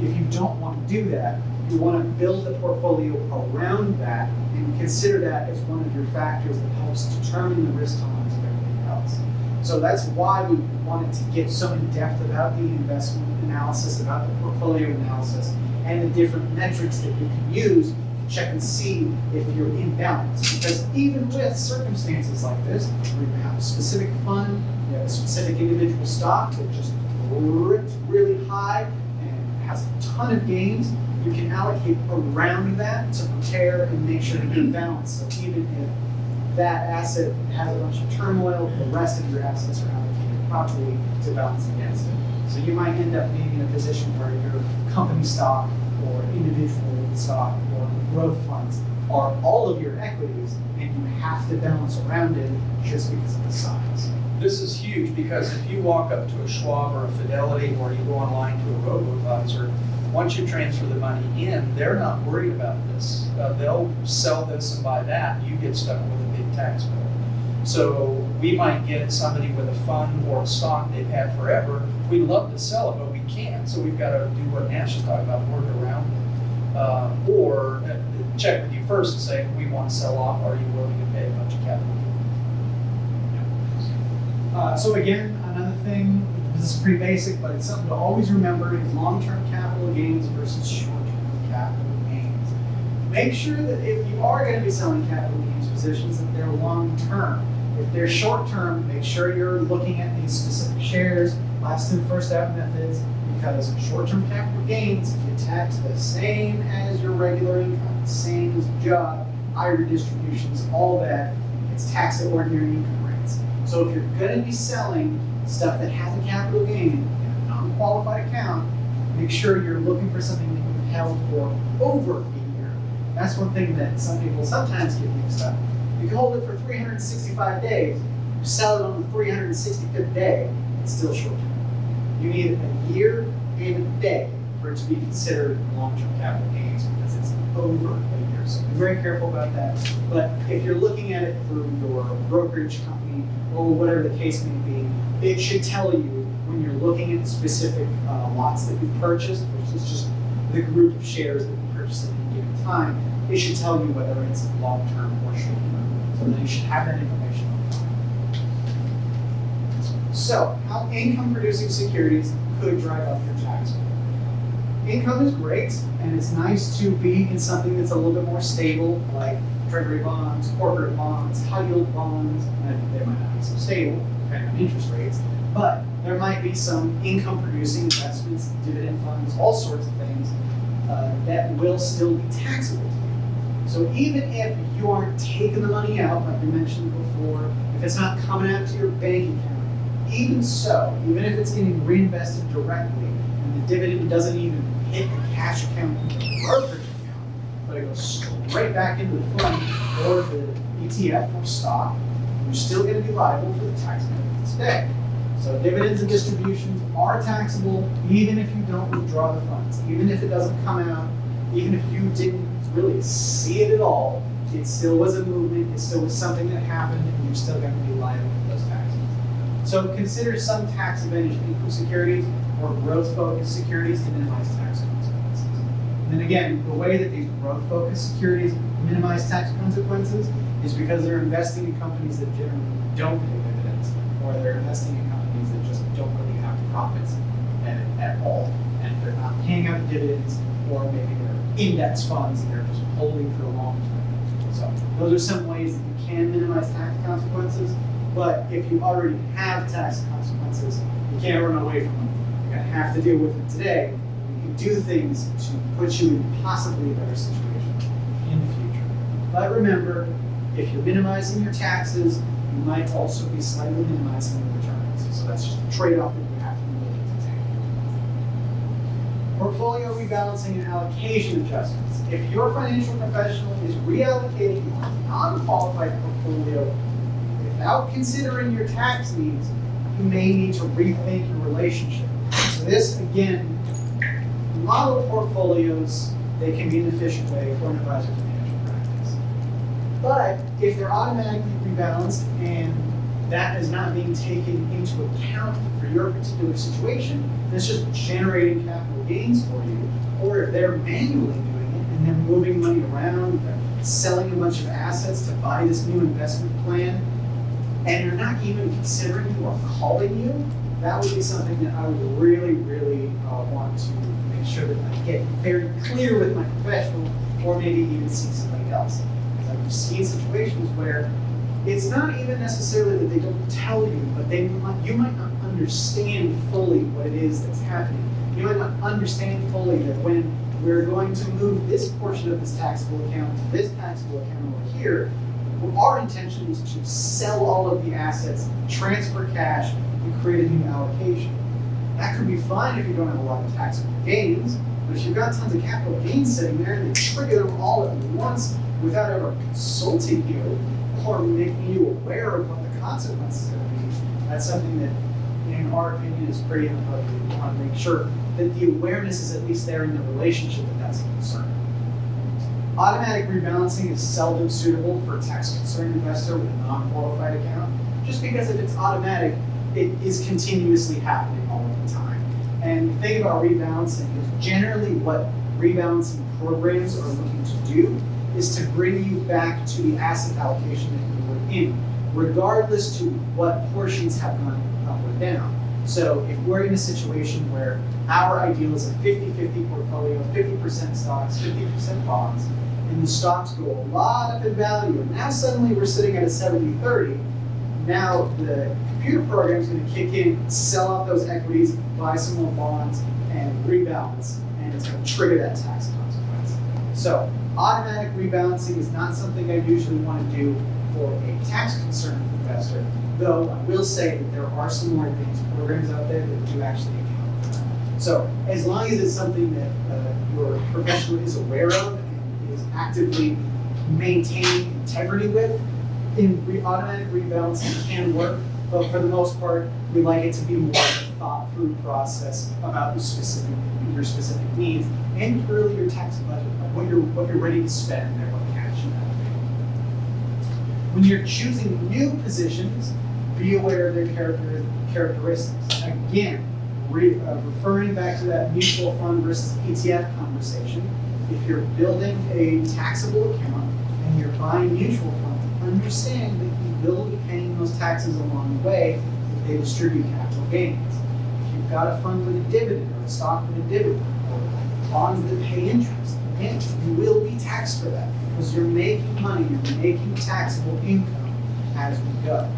if you don't want to do that, you want to build the portfolio around that and consider that as one of your factors that helps determine the risk tolerance of everything else. So that's why we wanted to get so in depth about the investment analysis, about the portfolio analysis, and the different metrics that you can use to check and see if you're in balance. Because even with circumstances like this, where you have a specific fund, you have a specific individual stock that just ripped really high and has a ton of gains, you can allocate around that to prepare and make sure you're in balance. So even if that asset has a bunch of turmoil, the rest of your assets are allocated properly to balance against it. So you might end up being in a position where your company stock or individual stock or growth funds are all of your equities, and you have to balance around it just because of the size. This is huge because if you walk up to a Schwab or a Fidelity or you go online to a robo-advisor, once you transfer the money in, they're not worried about this. They'll sell this and buy that. You get stuck with a big tax bill. So we might get somebody with a fund or a stock they've had forever. We'd love to sell it, but we can't. So we've got to do what Nash is talking about, work around it. Or check with you first and say, we want to sell off. Are you willing to pay a bunch of capital? So again, another thing, this is pretty basic, but it's something to always remember is long-term capital gains versus short-term capital gains. Make sure that if you are going to be selling capital gains positions, that they're long-term. If they're short-term, make sure you're looking at these specific shares, last in, first out methods, because short-term capital gains get taxed the same as your regular income, the same as a job, IRA distributions, all that. It's taxed at ordinary income rates. So if you're going to be selling stuff that has a capital gain in a non-qualified account, make sure you're looking for something that you've held for over a year. That's one thing that some people sometimes get mixed up. You can hold it for 365 days, you sell it on the 365th day, it's still short-term. You need a year and a day for it to be considered long-term capital gains because it's over a year. So be very careful about that. But if you're looking at it through your brokerage company or whatever the case may be, it should tell you when you're looking at specific lots that you've purchased, which is just the group of shares that you purchased at any given time, it should tell you whether it's long-term or short-term. So then you should have that information on file. So, how income-producing securities could drive up your tax bill. Income is great, and it's nice to be in something that's a little bit more stable, like treasury bonds, corporate bonds, high-yield bonds, and they might not be so stable, depending on interest rates, but there might be some income-producing investments, dividend funds, all sorts of things that will still be taxable to you. So even if you aren't taking the money out, like we mentioned before, if it's not coming out to your bank account, even so, even if it's getting reinvested directly, and the dividend doesn't even hit the cash account in the brokerage account, but it goes straight back into the fund or the ETF or stock, you're still going to be liable for the tax benefits today. So dividends and distributions are taxable even if you don't withdraw the funds, even if it doesn't come out, even if you didn't really see it at all, it still was a movement, it still was something that happened, and you're still going to be liable for those taxes. So consider some tax-advantaged income securities or growth-focused securities to minimize tax consequences. And then again, the way that these growth-focused securities minimize tax consequences is because they're investing in companies that generally don't pay dividends, or they're investing in companies that just don't really have profits at all, and they're not paying out dividends, or maybe they're index funds and they're just holding for the long term. So those are some ways that you can minimize tax consequences, but if you already have tax consequences, you can't run away from them. You're going to have to deal with them today. You can do things to put you in possibly a better situation in the future. But remember, if you're minimizing your taxes, you might also be slightly minimizing your returns. So that's just a trade-off that you have to be willing to take. Portfolio rebalancing and allocation adjustments. If your financial professional is reallocating your non-qualified portfolio without considering your tax needs, you may need to rethink your relationship. So this, again, model portfolios, they can be an efficient way for an advisor's financial practice. But if they're automatically rebalanced and that is not being taken into account for your particular situation, then it's just generating capital capital gains for you, or if they're manually doing it and they're moving money around, they're selling a bunch of assets to buy this new investment plan, and they're not even considering you or calling you, that would be something that I would really, really want to make sure that I get very clear with my professional, or maybe even see somebody else. Because I've seen situations where it's not even necessarily that they don't tell you, but you might not understand fully what it is that's happening. You might not understand fully that when we're going to move this portion of this taxable account to this taxable account over here, our intention is to sell all of the assets, transfer cash, and create a new allocation. That could be fine if you don't have a lot of taxable gains, but if you've got tons of capital gains sitting there and they trigger them all at once without ever consulting you or making you aware of what the consequences are going to be, that's something that, in our opinion, is pretty unhealthy. We want to make sure that the awareness is at least there in the relationship that that's a concern. Automatic rebalancing is seldom suitable for a tax-concerned investor with a non-qualified account, just because if it's automatic, it is continuously happening all of the time. And the thing about rebalancing is generally what rebalancing programs are looking to do is to bring you back to the asset allocation that you were in, regardless to what portions have gone up or down. So if we're in a situation where our ideal is a 50-50 portfolio, 50% stocks, 50% bonds, and the stocks go a lot up in value, and now suddenly we're sitting at a 70-30, now the computer program is going to kick in, sell off those equities, buy some more bonds, and rebalance, and it's going to trigger that tax consequence. So automatic rebalancing is not something I usually want to do for a tax-concerned investor, though I will say that there are some more advanced programs out there that do actually account for that. So as long as it's something that your professional is aware of and is actively maintaining integrity with, automatic rebalancing can work, but for the most part, we like it to be more of a thought-through process about your specific needs and really your tax budget, like what you're ready to spend and what cash you have available. When you're choosing new positions, be aware of their characteristics. Again, referring back to that mutual fund versus ETF conversation, if you're building a taxable account and you're buying mutual funds, understand that you will be paying those taxes along the way if they distribute capital gains. If you've got a fund with a dividend or a stock with a dividend or bonds that pay interest, again, you will be taxed for that because you're making money, you're making taxable income as we go.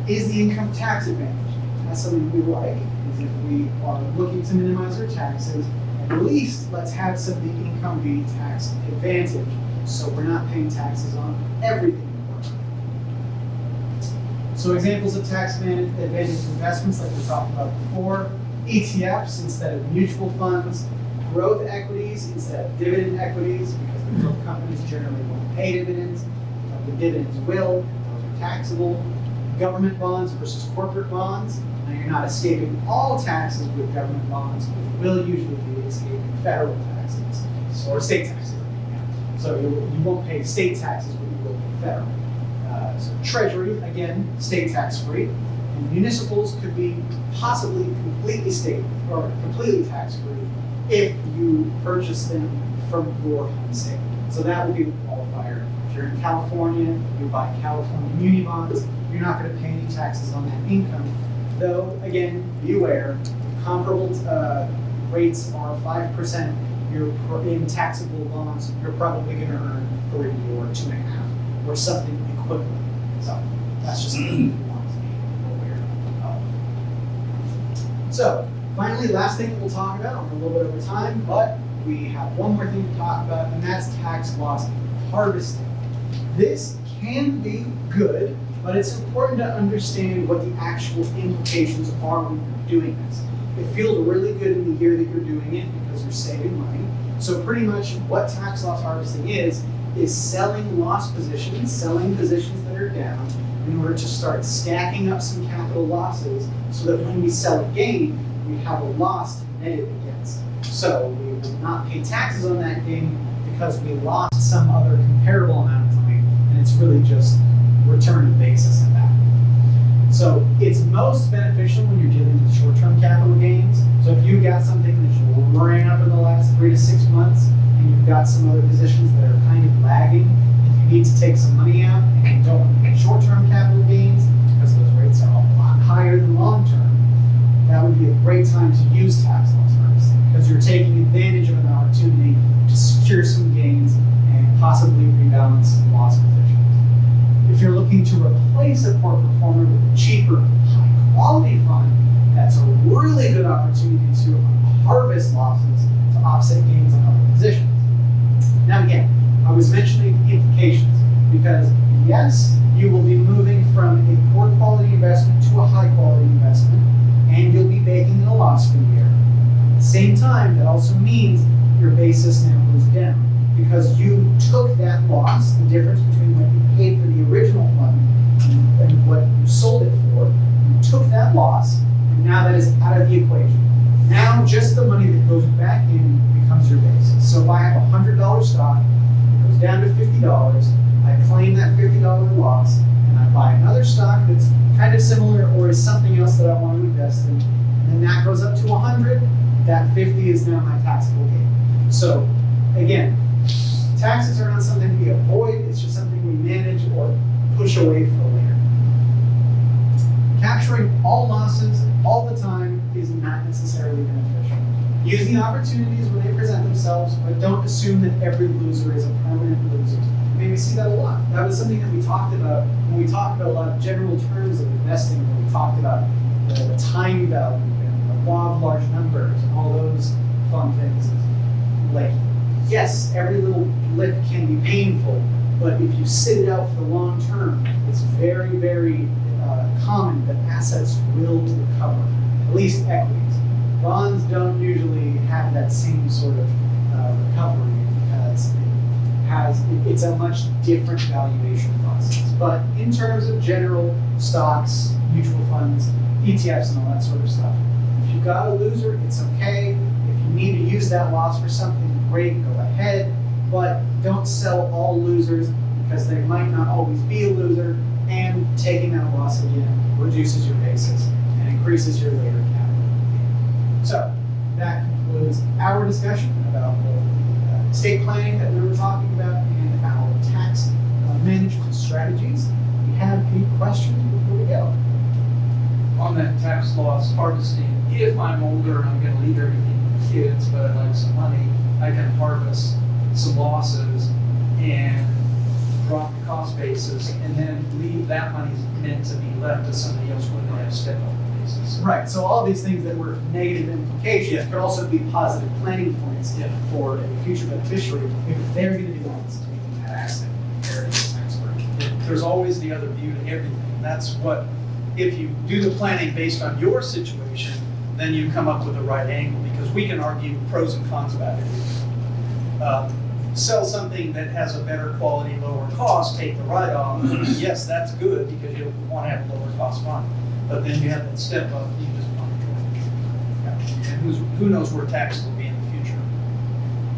Is the income tax advantage? That's something we like, is if we are looking to minimize our taxes, at least let's have some of the income be tax advantage so we're not paying taxes on everything. So examples of tax advantage investments like we talked about before, ETFs instead of mutual funds, growth equities instead of dividend equities because the growth companies generally won't pay dividends, the dividends will, those are taxable, government bonds versus corporate bonds. Now you're not escaping all taxes with government bonds, but you will usually be escaping federal taxes or state taxes. So you won't pay state taxes, but you will pay federal. So Treasury, again, state tax free, and municipals could be possibly completely state or completely tax free if you purchase them from your home state. So that would be the qualifier. If you're in California, you buy California muni bonds, you're not going to pay any taxes on that income. Though, again, be aware, comparable rates are 5%. You're in taxable bonds, you're probably going to earn 3 or 2.5 or something equivalent. So that's just something we want to be aware of. So finally, last thing we'll talk about, we're a little bit over time, but we have one more thing to talk about, and that's tax loss harvesting. This can be good, but it's important to understand what the actual implications are when you're doing this. It feels really good in the year that you're doing it because you're saving money. So pretty much what tax loss harvesting is selling loss positions, selling positions that are down in order to start stacking up some capital losses so that when we sell a gain, we have a loss to net it against. So we will not pay taxes on that gain because we lost some other comparable amount of time, and it's really just return of basis at that. So it's most beneficial when you're dealing with short-term capital gains. So if you've got something that you ran up in the last 3 to 6 months, and you've got some other positions that are kind of lagging, if you need to take some money out and you don't want to get short-term capital gains, because those rates are a lot higher than long-term, that would be a great time to use tax loss harvesting, because you're taking advantage of an opportunity to secure some gains and possibly rebalance some loss positions. If you're looking to replace a poor performer with a cheaper, high-quality fund, that's a really good opportunity to harvest losses to offset gains on other positions. Now again, I was mentioning implications, because yes, you will be moving from a poor quality investment to a high quality investment, and you'll be baking in a loss for the year. At the same time, that also means your basis now goes down, because you took that loss, the difference between what you paid for the original fund and what you sold it for, you took that loss, and now that is out of the equation. Now just the money that goes back in becomes your basis. So if I have a $100 stock, it goes down to $50, I claim that $50 loss, and I buy another stock that's kind of similar or is something else that I want to invest in, and then that goes up to 100, that 50 is now my taxable gain. So again, taxes are not something we avoid, it's just something we manage or push away for later. Capturing all losses all the time is not necessarily beneficial. Use the opportunities when they present themselves, but don't assume that every loser is a permanent loser. I mean, we see that a lot. That was something that we talked about when we talked about a lot of general terms of investing, when we talked about the time value and the law of large numbers and all those fun things. Like, yes, every little blip can be painful, but if you sit it out for the long term, it's very, very common that assets will recover, at least equities. Bonds don't usually have that same sort of recovery, because it's a much different valuation process. But in terms of general stocks, mutual funds, ETFs, and all that sort of stuff, if you've got a loser, it's okay. If you need to use that loss for something great, go ahead, but don't sell all losers, because they might not always be a loser, and taking that loss again reduces your basis and increases your later capital gain. So that concludes our discussion about the estate planning that we were talking about and our tax management strategies. Do you have any questions before we go? On that tax loss harvesting, if I'm older and I'm gonna leave everything to kids, but I'd like some money, I can harvest some losses and drop the cost basis, and then leave that money's meant to be left to somebody else when they have step up basis. Right, so all these things that were negative implications Yeah. could also be positive planning points Yeah. for a future beneficiary if they're going to be the ones taking that asset and carrying this tax burden. There's always the other view to everything. That's what, if you do the planning based on your situation, then you come up with the right angle, because we can argue pros and cons about everything. Sell something that has a better quality, lower cost, take the write-off. Yes, that's good, because you want to have a lower cost fund. But then you have that step up, you just want to go. And who knows where tax will